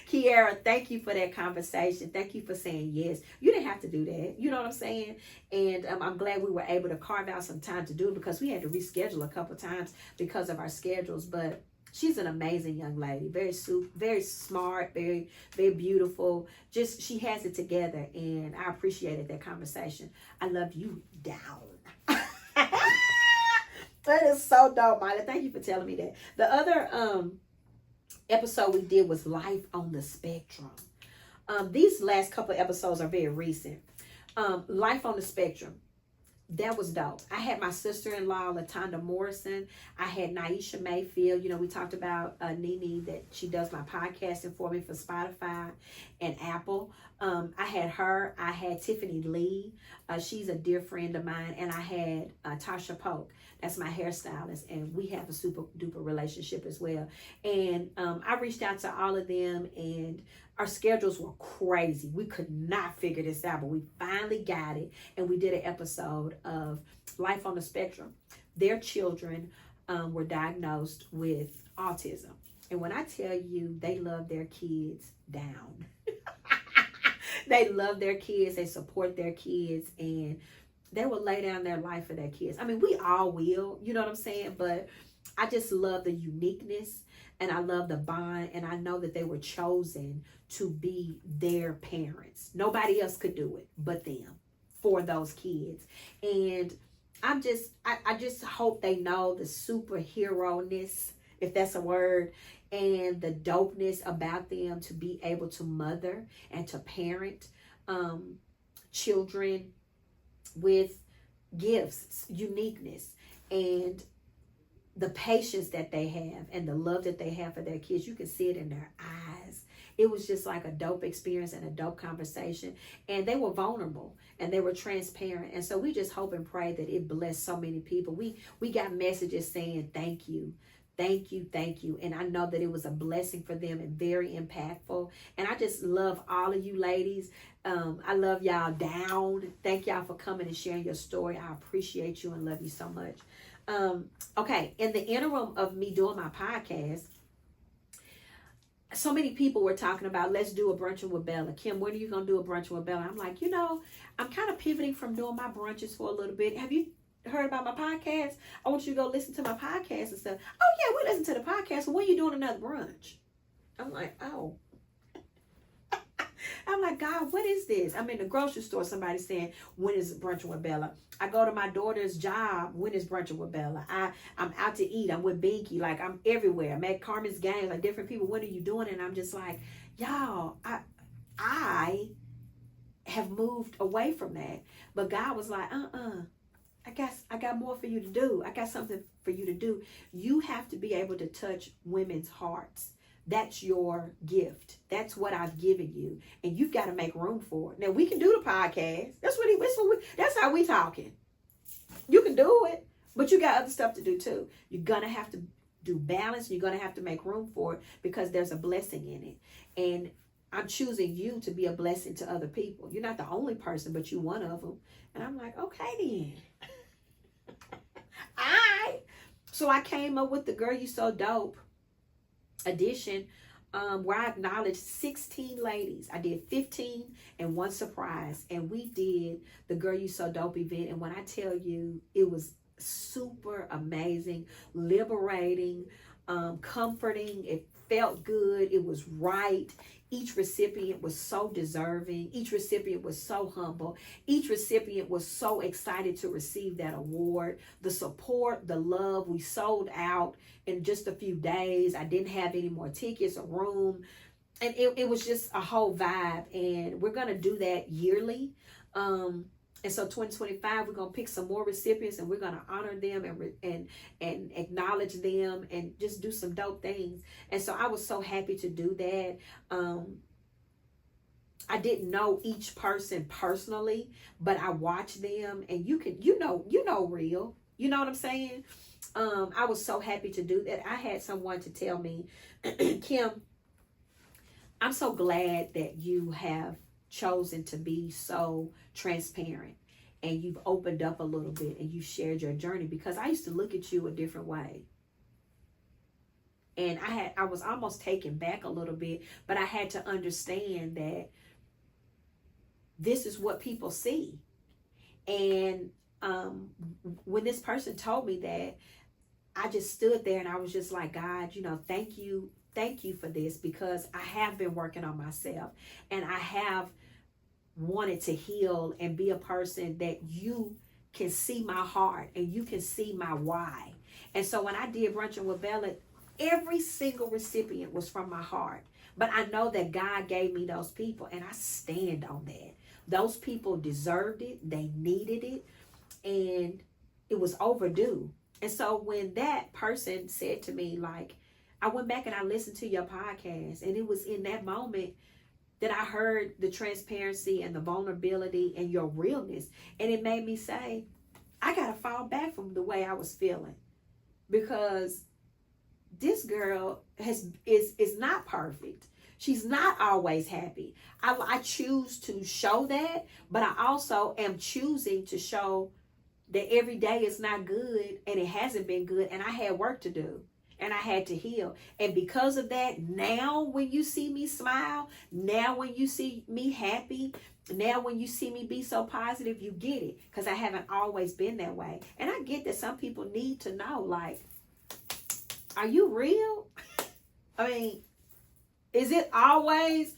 Kiara, thank you for that conversation. Thank you for saying yes. You didn't have to do that. You know what I'm saying? And I'm glad we were able to carve out some time to do it because we had to reschedule a couple times because of our schedules, but she's an amazing young lady, very smart, very, very beautiful. Just, she has it together, and I appreciated that conversation. I love you down. That is so dope, Miley. Thank you for telling me that. The other episode we did was Life on the Spectrum. These last couple of episodes are very recent. Life on the Spectrum. That was dope. I had my sister-in-law, LaTonda Morrison. I had Naisha Mayfield. We talked about Nene, that she does my podcasting for me for Spotify and Apple. I had her. I had Tiffany Lee. She's a dear friend of mine. And I had Tasha Polk. That's my hairstylist. And we have a super duper relationship as well. And I reached out to all of them, and our schedules were crazy. We could not figure this out, but we finally got it. And we did an episode of Life on the Spectrum. Their children were diagnosed with autism. And when I tell you, they love their kids down. They love their kids. They support their kids. And they will lay down their life for their kids. I mean, we all will. You know what I'm saying? But I just love the uniqueness. And I love the bond. And I know that they were chosen to be their parents. Nobody else could do it but them for those kids. And I just hope they know the superhero-ness, if that's a word, and the dopeness about them to be able to mother and to parent children with gifts, uniqueness, and the patience that they have and the love that they have for their kids. You can see it in their eyes. It was just like a dope experience and a dope conversation. And they were vulnerable and they were transparent. And so we just hope and pray that it blessed so many people. We got messages saying, thank you. Thank you, thank you. And I know that it was a blessing for them and very impactful. And I just love all of you ladies. I love y'all down. Thank y'all for coming and sharing your story. I appreciate you and love you so much. Okay, in the interim of me doing my podcast, so many people were talking about, let's do a brunching with Bella. Kim, when are you going to do a brunching with Bella? I'm like, I'm kind of pivoting from doing my brunches for a little bit. Have you heard about my podcast? I want you to go listen to my podcast and stuff. Oh, yeah, we listen to the podcast. When are you doing another brunch? I'm like, oh. I'm like, God, what is this? I'm in the grocery store. Somebody saying, when is brunching with Bella? I go to my daughter's job. When is brunching with Bella? I'm out to eat. I'm with Binky. Like, I'm everywhere. I'm at Carmen's games. Like, different people. What are you doing? And I'm just like, y'all, I have moved away from that. But God was like, I got more for you to do. I got something for you to do. You have to be able to touch women's hearts. That's your gift. That's what I've given you. And you've got to make room for it. Now, we can do the podcast. That's how we talking. You can do it, but you got other stuff to do too. You're going to have to do balance. You're going to have to make room for it because there's a blessing in it. And I'm choosing you to be a blessing to other people. You're not the only person, but you're one of them. And I'm like, okay then. All right. So I came up with the Girl You So Dope edition, where I acknowledged 16 ladies. I did 15 and one surprise, and we did the Girl You So Dope event. And when I tell you, it was super amazing, liberating, comforting. It felt good. It was right. Each recipient was so deserving. Each recipient was so humble. Each recipient was so excited to receive that award. The support, the love, we sold out in just a few days. I didn't have any more tickets or room. And it was just a whole vibe. And we're going to do that yearly. And so 2025, we're going to pick some more recipients and we're going to honor them and acknowledge them and just do some dope things. And so I was so happy to do that. I didn't know each person personally, but I watched them, and you know real. You know what I'm saying? I was so happy to do that. I had someone to tell me, Kim, I'm so glad that you have chosen to be so transparent and you've opened up a little bit and you shared your journey, because I used to look at you a different way. And I was almost taken back a little bit, but I had to understand that this is what people see. And when this person told me that, I just stood there and I was just like, God, thank you for this, because I have been working on myself and I have wanted to heal and be a person that you can see my heart and you can see my why. And so when I did Brunching with Bella, every single recipient was from my heart. But I know that God gave me those people, and I stand on that. Those people deserved it. They needed it. And it was overdue. And so when that person said to me, like, I went back and I listened to your podcast, and it was in that moment that I heard the transparency and the vulnerability and your realness. And it made me say, I got to fall back from the way I was feeling, because this girl is not perfect. She's not always happy. I choose to show that, but I also am choosing to show that every day is not good, and it hasn't been good, and I had work to do. And I had to heal. And because of that, now when you see me smile, now when you see me happy, now when you see me be so positive, you get it. Because I haven't always been that way. And I get that some people need to know, like, are you real? I mean, is it always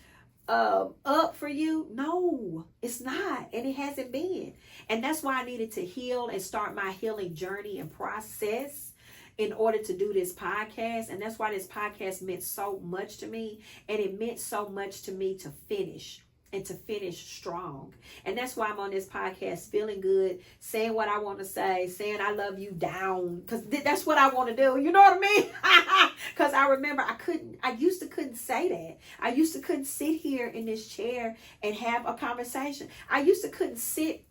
up for you? No, it's not. And it hasn't been. And that's why I needed to heal and start my healing journey and process in order to do this podcast. And that's why this podcast meant so much to me. And it meant so much to me to finish, and to finish strong. And that's why I'm on this podcast, feeling good, saying what I want to say, saying I love you down, because that's what I want to do. You know what I mean? Because I remember I used to couldn't say that. I used to couldn't sit here in this chair and have a conversation. I used to couldn't sit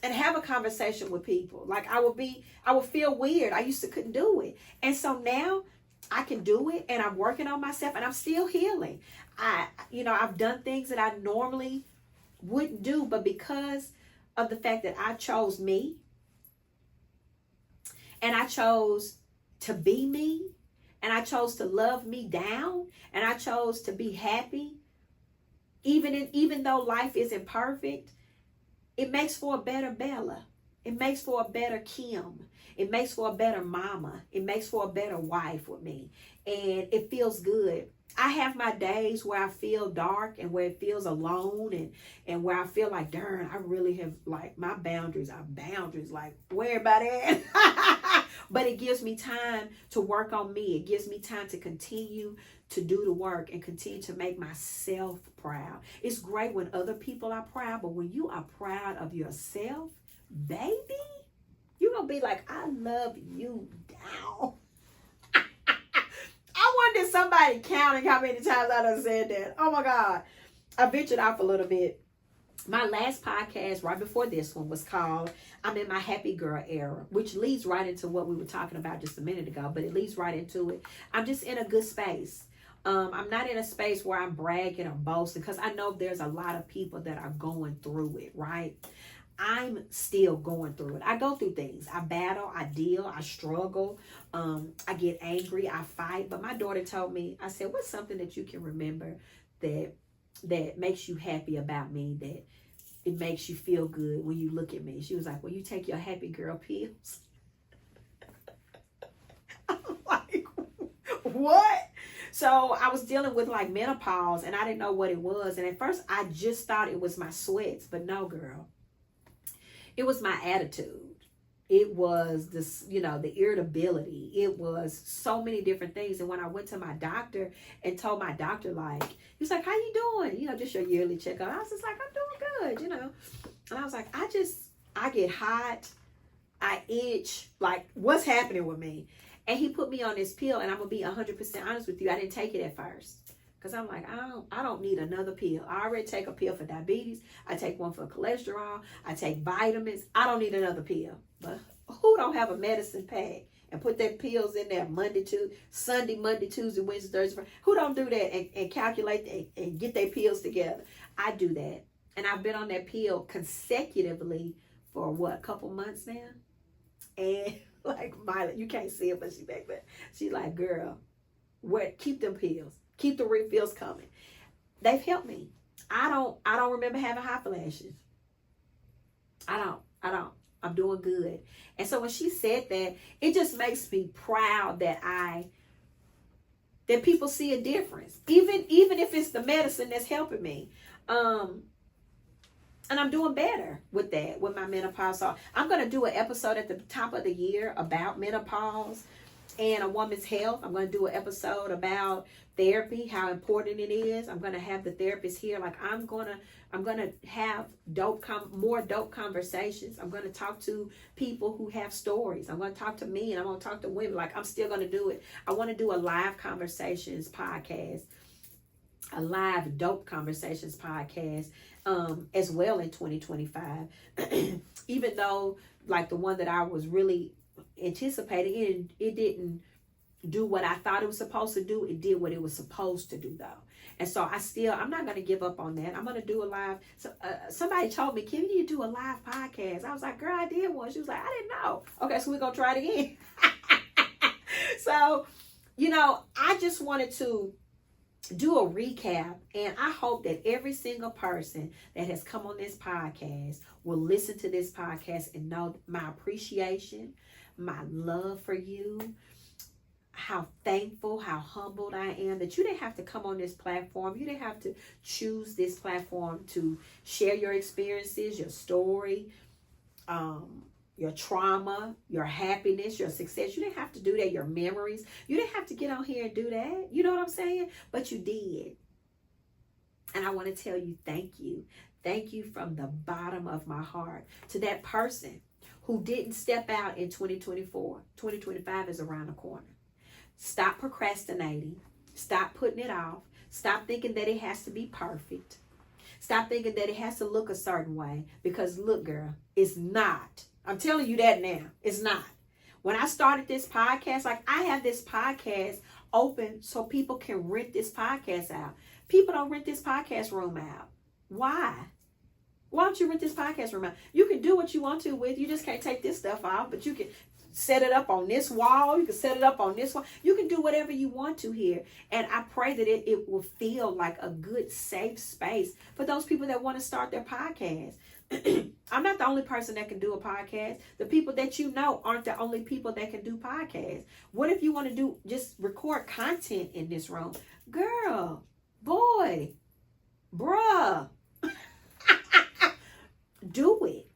and have a conversation with people. Like I would feel weird. I used to couldn't do it. And so now I can do it, and I'm working on myself, and I'm still healing. I've done things that I normally wouldn't do, but because of the fact that I chose me, and I chose to be me, and I chose to love me down, and I chose to be happy, even though life isn't perfect, it makes for a better Bella. It makes for a better Kim. It makes for a better mama. It makes for a better wife with me. And it feels good. I have my days where I feel dark and where it feels alone and where I feel like, darn, I really have, like, my boundaries are boundaries. Like, where everybody at? But it gives me time to work on me. It gives me time to continue to do the work and continue to make myself proud. It's great when other people are proud, but when you are proud of yourself, baby, you're going to be like, I love you down. I wonder if somebody counting how many times I done said that. Oh my God. I ventured off a little bit. My last podcast right before this one was called I'm in my happy girl era, which leads right into what we were talking about just a minute ago, but it leads right into it. I'm just in a good space. I'm not in a space where I'm bragging or boasting, because I know there's a lot of people that are going through it, right? I'm still going through it. I go through things. I battle, I deal, I struggle. I get angry, I fight. But my daughter told me, I said, what's something that you can remember that makes you happy about me, that it makes you feel good when you look at me? She was like, well, you take your happy girl pills. I'm like, what? So I was dealing with like menopause, and I didn't know what it was. And at first I just thought it was my sweats, but no, girl. It was my attitude. It was this, the irritability. It was so many different things. And when I went to my doctor and told my doctor, like, he was like, how you doing? Just your yearly checkup. I was just like, I'm doing good, And I was like, I get hot. I itch. Like, what's happening with me? And he put me on this pill, and I'm going to be 100% honest with you. I didn't take it at first. Because I'm like, I don't need another pill. I already take a pill for diabetes. I take one for cholesterol. I take vitamins. I don't need another pill. But who don't have a medicine pack and put their pills in there Sunday, Monday, Tuesday, Wednesday, Thursday, Friday? Who don't do that and calculate and get their pills together? I do that. And I've been on that pill consecutively for a couple months now. And like Miley, you can't see it, but she's back there. She's like, girl, keep them pills. Keep the refills coming. They've helped me. I don't remember having hot flashes. I don't. I'm doing good. And so when she said that, it just makes me proud that people see a difference. Even if it's the medicine that's helping me. And I'm doing better with that, with my menopause. So I'm going to do an episode at the top of the year about menopause and a woman's health. I'm going to do an episode about therapy, how important it is. I'm going to have the therapist here. Like, I'm going to have more dope conversations. I'm going to talk to people who have stories. I'm going to talk to men. I'm going to talk to women. Like, I'm still going to do it. I want to do a live conversations podcast, a live dope conversations podcast, as well in 2025. Even though, like, the one that I was really anticipating, it didn't do what I thought it was supposed to do. It did what it was supposed to do, though. And so I'm not going to give up on that. I'm going to do a live. So, somebody told me, Kim, you need to do a live podcast. I was like, girl, I did one. She was like, I didn't know. Okay, so we're going to try it again. So, I just wanted to do a recap, and I hope that every single person that has come on this podcast will listen to this podcast and know my appreciation, my love for you, how thankful, how humbled I am that you didn't have to come on this platform. You didn't have to choose this platform to share your experiences, your story, your trauma, your happiness, your success. You didn't have to do that, your memories. You didn't have to get on here and do that. You know what I'm saying? But you did. And I want to tell you, thank you. Thank you from the bottom of my heart to that person who didn't step out in 2024. 2025 is around the corner. Stop procrastinating. Stop putting it off. Stop thinking that it has to be perfect. Stop thinking that it has to look a certain way. Because look, girl, it's not. I'm telling you that now. It's not. When I started this podcast, like I have this podcast open so people can rent this podcast out. People don't rent this podcast room out. Why? Why don't you rent this podcast room out? You can do what you want to with. You just can't take this stuff out, but you can set it up on this wall. You can set it up on this wall. You can do whatever you want to here. And I pray that it will feel like a good, safe space for those people that want to start their podcast. I'm not the only person that can do a podcast. The people that you know aren't the only people that can do podcasts. What if you want to do just record content in this room? Girl, boy, bruh, do it.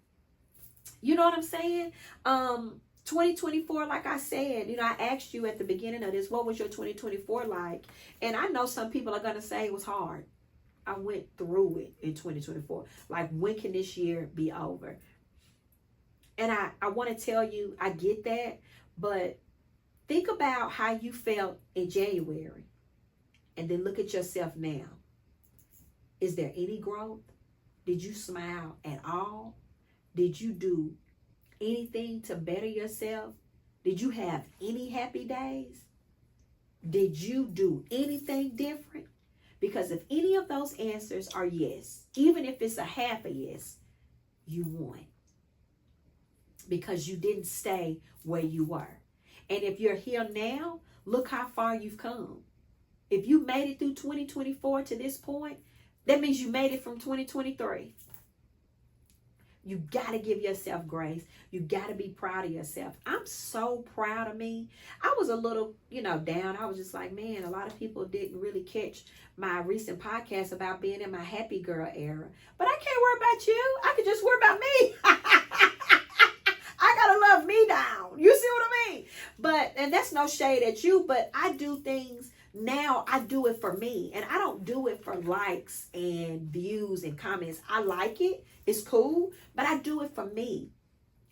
You know what I'm saying? 2024, like I said, I asked you at the beginning of this, what was your 2024 like? And I know some people are going to say it was hard. I went through it in 2024. Like, when can this year be over? And I want to tell you, I get that, but think about how you felt in January and then look at yourself now. Is there any growth? Did you smile at all? Did you do anything to better yourself? Did you have any happy days? Did you do anything different? Because if any of those answers are yes, even if it's a half a yes, you won. Because you didn't stay where you were. And if you're here now, look how far you've come. If you made it through 2024 to this point, that means you made it from 2023. You got to give yourself grace. You got to be proud of yourself. I'm so proud of me. I was a little, down. I was just like, man, a lot of people didn't really catch my recent podcast about being in my happy girl era. But I can't worry about you. I can just worry about me. I got to love me down. You see what I mean? And that's no shade at you, but I do things now. I do it for me. And I don't do it for likes and views and comments. I like it. It's cool, but I do it for me.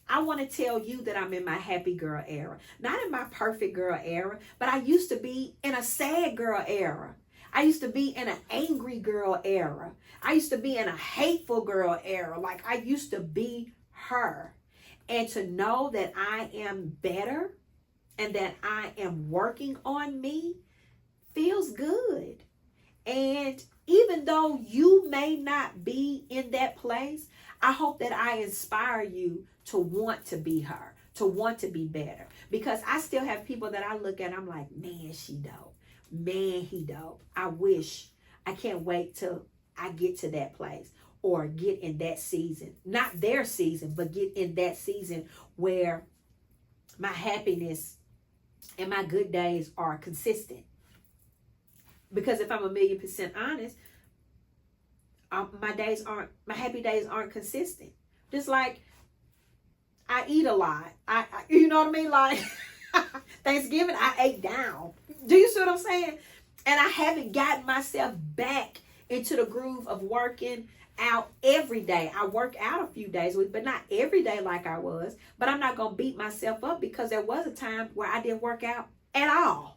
I want to tell you that I'm in my happy girl era. Not in my perfect girl era, but I used to be in a sad girl era. I used to be in an angry girl era. I used to be in a hateful girl era. Like, I used to be her. And to know that I am better and that I am working on me feels good. And even though you may not be in that place, I hope that I inspire you to want to be her, to want to be better. Because I still have people that I look at, I'm like, man, she dope. Man, he dope. I can't wait till I get to that place or get in that season. Not their season, but get in that season where my happiness and my good days are consistent. Because if I'm 1,000,000% honest, my happy days aren't consistent. Just like I eat a lot. I you know what I mean? Like Thanksgiving, I ate down. Do you see what I'm saying? And I haven't gotten myself back into the groove of working out every day. I work out a few days a week, but not every day like I was. But I'm not going to beat myself up because there was a time where I didn't work out at all.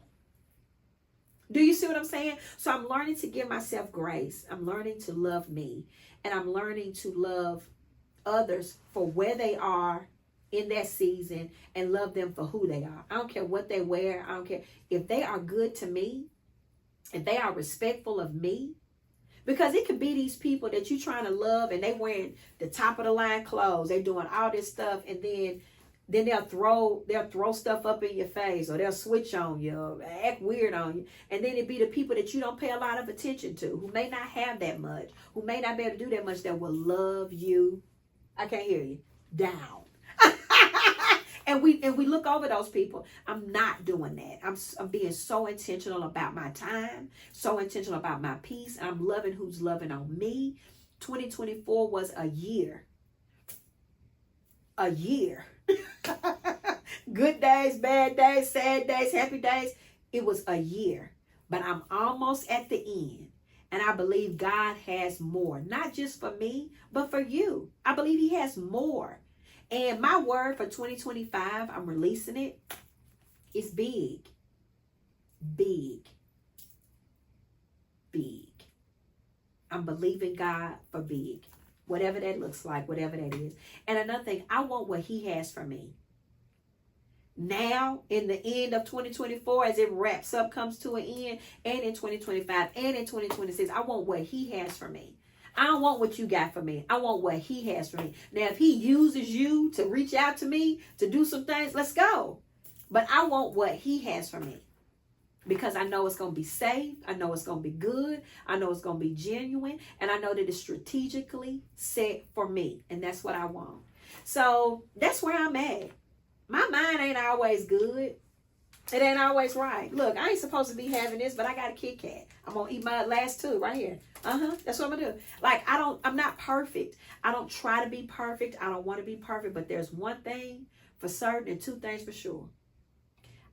Do you see what I'm saying? So I'm learning to give myself grace. I'm learning to love me. And I'm learning to love others for where they are in that season and love them for who they are. I don't care what they wear. I don't care. If they are good to me, if they are respectful of me, because it could be these people that you're trying to love and they wearing the top of the line clothes. They're doing all this stuff and then they'll throw stuff up in your face, or they'll switch on you, or act weird on you. And then it be the people that you don't pay a lot of attention to, who may not have that much, who may not be able to do that much, that will love you. I can't hear you. Down. And we look over those people. I'm not doing that. I'm being so intentional about my time, so intentional about my peace. I'm loving who's loving on me. 2024 was a year. A year. Good days, bad days, sad days, happy days. It was a year. But I'm almost at the end. And I believe God has more. Not just for me, but for you. I believe he has more. And my word for 2025, I'm releasing it, is big. Big. Big. I'm believing God for big. Whatever that looks like, whatever that is. And another thing, I want what he has for me. now in the end of 2024 as it wraps up, comes to an end, and in 2025 and in 2026. I want what he has for me. I don't want what you got for me. I want what he has for me. Now, if he uses you to reach out to me to do some things, let's go. But I want what he has for me. Because I know it's going to be safe. I know it's going to be good. I know it's going to be genuine. And I know that it's strategically set for me. And that's what I want. So that's where I'm at. My mind ain't always good. It ain't always right. Look, I ain't supposed to be having this, but I got a Kit Kat. I'm going to eat my last two right here. That's what I'm going to do. Like, I'm not perfect. I don't try to be perfect. I don't want to be perfect. But there's one thing for certain and two things for sure.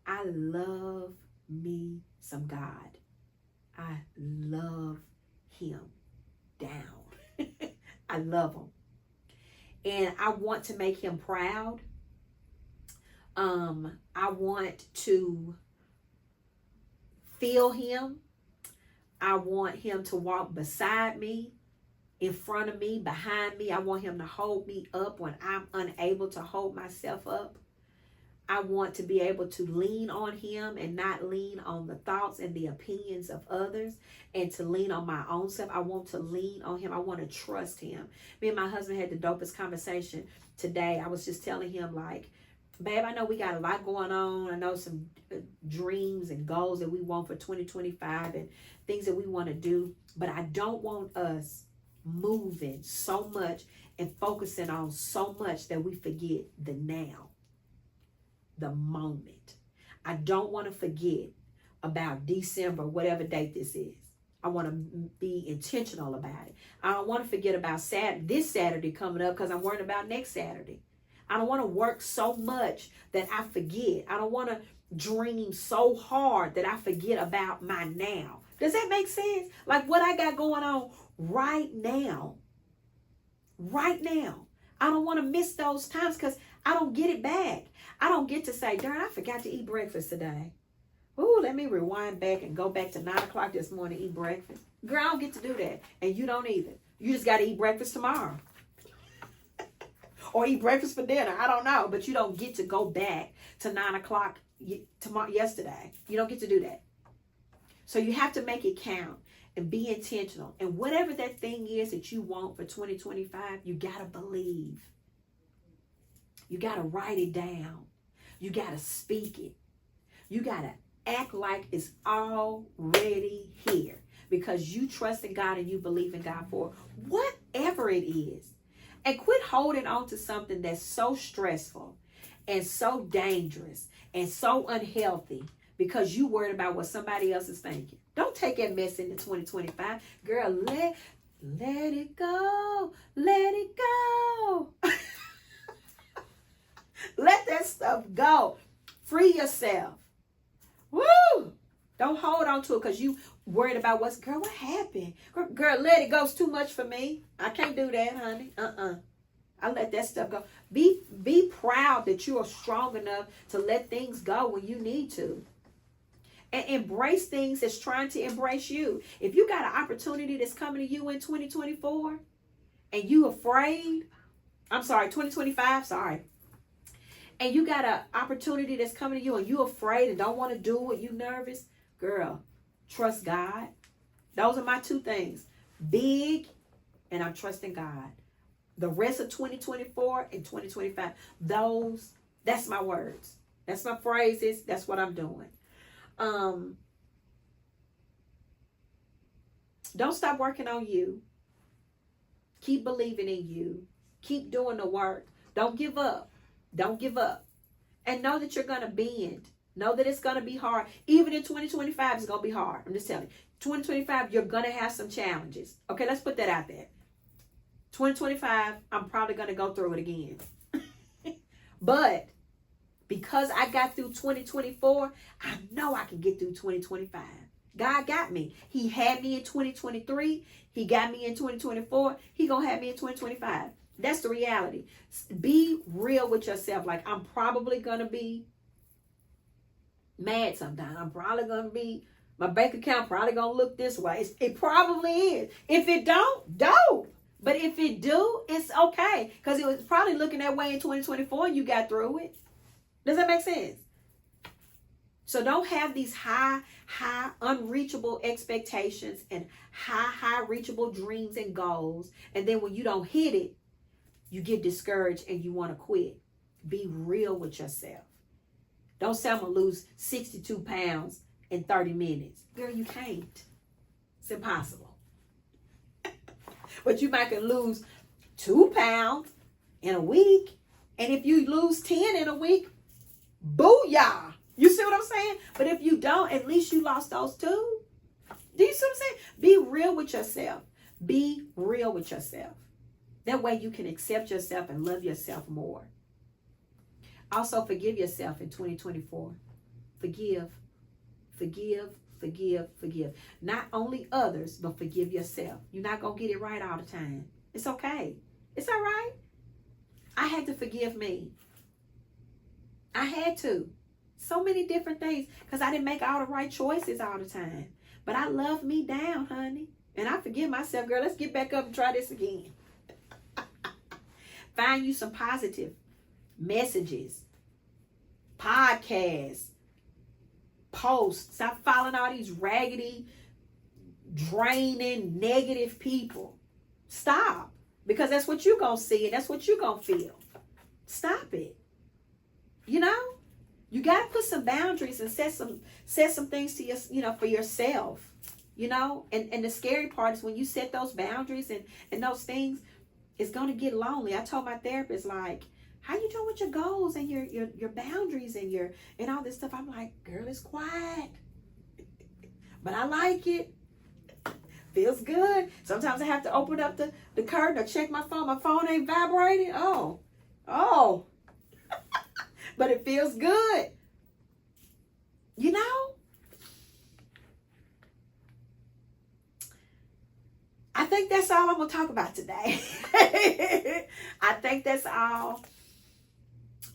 I love me some God. I love him down. I love him. And I want to make him proud. I want to feel him. I want him to walk beside me, in front of me, behind me. I want him to hold me up when I'm unable to hold myself up. I want to be able to lean on him and not lean on the thoughts and the opinions of others, and to lean on my own self. I want to lean on him. I want to trust him. Me and my husband had the dopest conversation today. I was just telling him, like, babe, I know we got a lot going on. I know some dreams and goals that we want for 2025 and things that we want to do. But I don't want us moving so much and focusing on so much that we forget the now, the moment. I don't want to forget about December, whatever date this is. I want to be intentional about it. I don't want to forget about this Saturday coming up because I'm worrying about next Saturday. I don't want to work so much that I forget. I don't want to dream so hard that I forget about my now. Does that make sense? Like what I got going on right now. Right now. I don't want to miss those times because I don't get it back. I don't get to say, darn, I forgot to eat breakfast today. Ooh, let me rewind back and go back to 9 o'clock this morning to eat breakfast. Girl, I don't get to do that. And you don't either. You just got to eat breakfast tomorrow. Or eat breakfast for dinner. I don't know. But you don't get to go back to 9 o'clock yesterday. You don't get to do that. So you have to make it count and be intentional. And whatever that thing is that you want for 2025, you got to believe. You got to write it down. You got to speak it. You got to act like it's already here because you trust in God and you believe in God for whatever it is. And quit holding on to something that's so stressful and so dangerous and so unhealthy because you worried about what somebody else is thinking. Don't take that mess into 2025. Girl, let it go. Let it go. Let that stuff go. Free yourself. Woo! Don't hold on to it because you worried about what happened? Girl, let it go. It's too much for me. I can't do that, honey. I let that stuff go. Be proud that you are strong enough to let things go when you need to. And embrace things that's trying to embrace you. If you got an opportunity that's coming to you in 2024 and you afraid, 2025, sorry. And you got an opportunity that's coming to you and you afraid and don't want to do it, you nervous, girl, trust God. Those are my two things. Big, and I'm trusting God. The rest of 2024 and 2025, that's my words. That's my phrases. That's what I'm doing. Don't stop working on you. Keep believing in you. Keep doing the work. Don't give up. Don't give up. And know that you're going to bend. Know that it's going to be hard. Even in 2025, it's going to be hard. I'm just telling you. 2025, you're going to have some challenges. Okay, let's put that out there. 2025, I'm probably going to go through it again. But because I got through 2024, I know I can get through 2025. God got me. He had me in 2023. He got me in 2024. He going to have me in 2025. That's the reality. Be real with yourself. Like, I'm probably going to be mad sometimes. I'm probably going to be, my bank account probably going to look this way. It probably is. If it don't. But if it do, it's okay. Because it was probably looking that way in 2024 and you got through it. Does that make sense? So don't have these high, unreachable expectations and high, reachable dreams and goals. And then when you don't hit it, you get discouraged and you want to quit. Be real with yourself. Don't say I'm going to lose 62 pounds in 30 minutes. Girl, you can't. It's impossible. But you might can lose 2 pounds in a week. And if you lose 10 in a week, booyah. You see what I'm saying? But if you don't, at least you lost those 2. Do you see what I'm saying? Be real with yourself. Be real with yourself. That way you can accept yourself and love yourself more. Also, forgive yourself in 2024. Forgive. Not only others, but forgive yourself. You're not going to get it right all the time. It's okay. It's all right. I had to forgive me. I had to. So many different things because I didn't make all the right choices all the time. But I love me down, honey. And I forgive myself. Girl, let's get back up and try this again. Find you some positive messages, podcasts, posts. Stop following all these raggedy, draining, negative people. Stop. Because that's what you're going to see and that's what you're going to feel. Stop it. You know? You got to put some boundaries and set some things to your, for yourself. You know? And the scary part is when you set those boundaries and those things, it's going to get lonely. I told my therapist, like, how you doing with your goals and your boundaries and all this stuff? I'm like, girl, it's quiet. But I like it. Feels good. Sometimes I have to open up the curtain or check my phone. My phone ain't vibrating. Oh. But it feels good. You know? I think that's all I'm going to talk about today. I think that's all.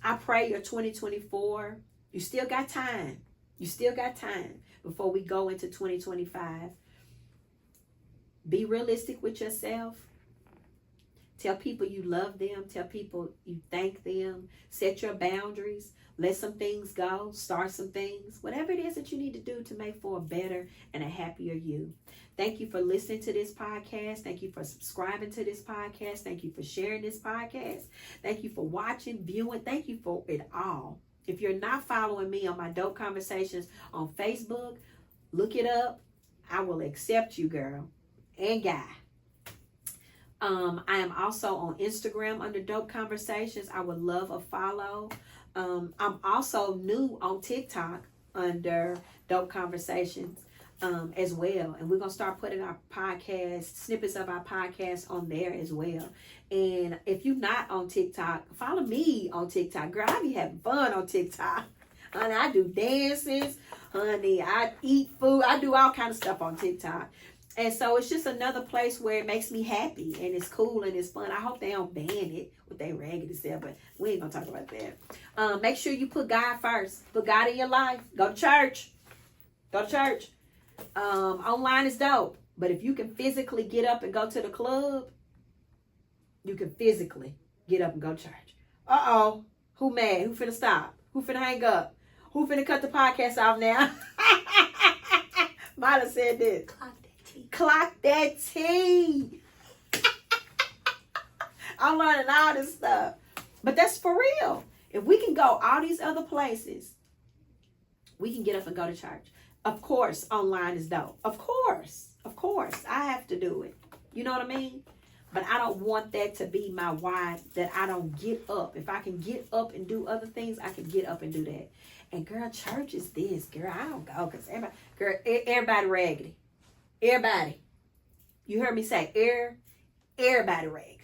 I pray your 2024, you still got time. You still got time before we go into 2025. Be realistic with yourself. Tell people you love them. Tell people you thank them. Set your boundaries. Let some things go. Start some things. Whatever it is that you need to do to make for a better and a happier you. Thank you for listening to this podcast. Thank you for subscribing to this podcast. Thank you for sharing this podcast. Thank you for watching, viewing. Thank you for it all. If you're not following me on my Dope Conversations on Facebook, look it up. I will accept you, girl and guy. I am also on Instagram under Dope Conversations. I would love a follow. I'm also new on TikTok under Dope Conversations as well. And we're going to start putting our podcast, snippets of our podcast on there as well. And if you're not on TikTok, follow me on TikTok. Girl, I be having fun on TikTok. Honey, I do dances. Honey, I eat food. I do all kind of stuff on TikTok. And so it's just another place where it makes me happy and it's cool and it's fun. I hope they don't ban it with their raggedy stuff, but we ain't gonna talk about that. Make sure you put God first. Put God in your life. Go to church. Go to church. Online is dope, but if you can physically get up and go to the club, you can physically get up and go to church. Uh-oh. Who mad? Who finna stop? Who finna hang up? Who finna cut the podcast off now? Might have said this. Clock that T. I'm learning all this stuff. But that's for real. If we can go all these other places, we can get up and go to church. Of course, online is dope. Of course. I have to do it. You know what I mean? But I don't want that to be my why, that I don't get up. If I can get up and do other things, I can get up and do that. And girl, church is this. Girl, I don't go because everybody raggedy. Everybody. You heard me say everybody raggedy.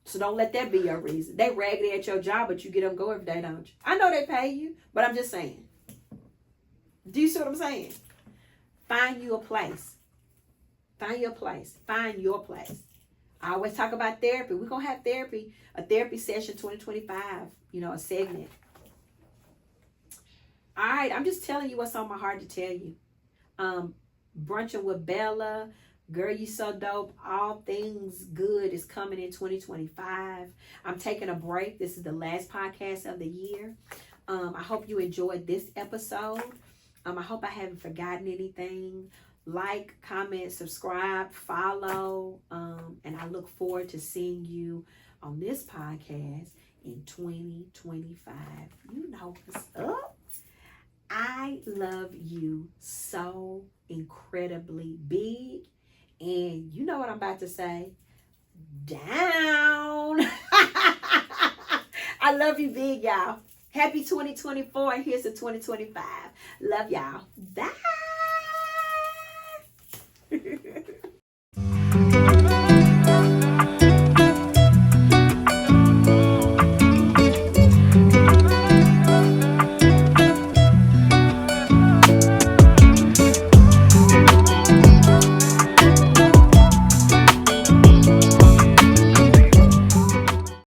So don't let that be your reason. They raggedy at your job, but you get up and go every day, don't you? I know they pay you, but I'm just saying. Do you see what I'm saying? Find you a place. Find your place. Find your place. I always talk about therapy. We're going to have therapy, a therapy session 2025, a segment. All right, I'm just telling you what's on my heart to tell you. Brunching with Bella, girl, you so dope. All things good is coming in 2025. I'm taking a break. This is the last podcast of the year. I hope you enjoyed this episode. I hope I haven't forgotten anything. Like, comment, subscribe, follow, and I look forward to seeing you on this podcast in 2025. You know what's up. I love you so incredibly big. And you know what I'm about to say? Down. I love you big, y'all. Happy 2024, and here's to 2025. Love y'all. Bye.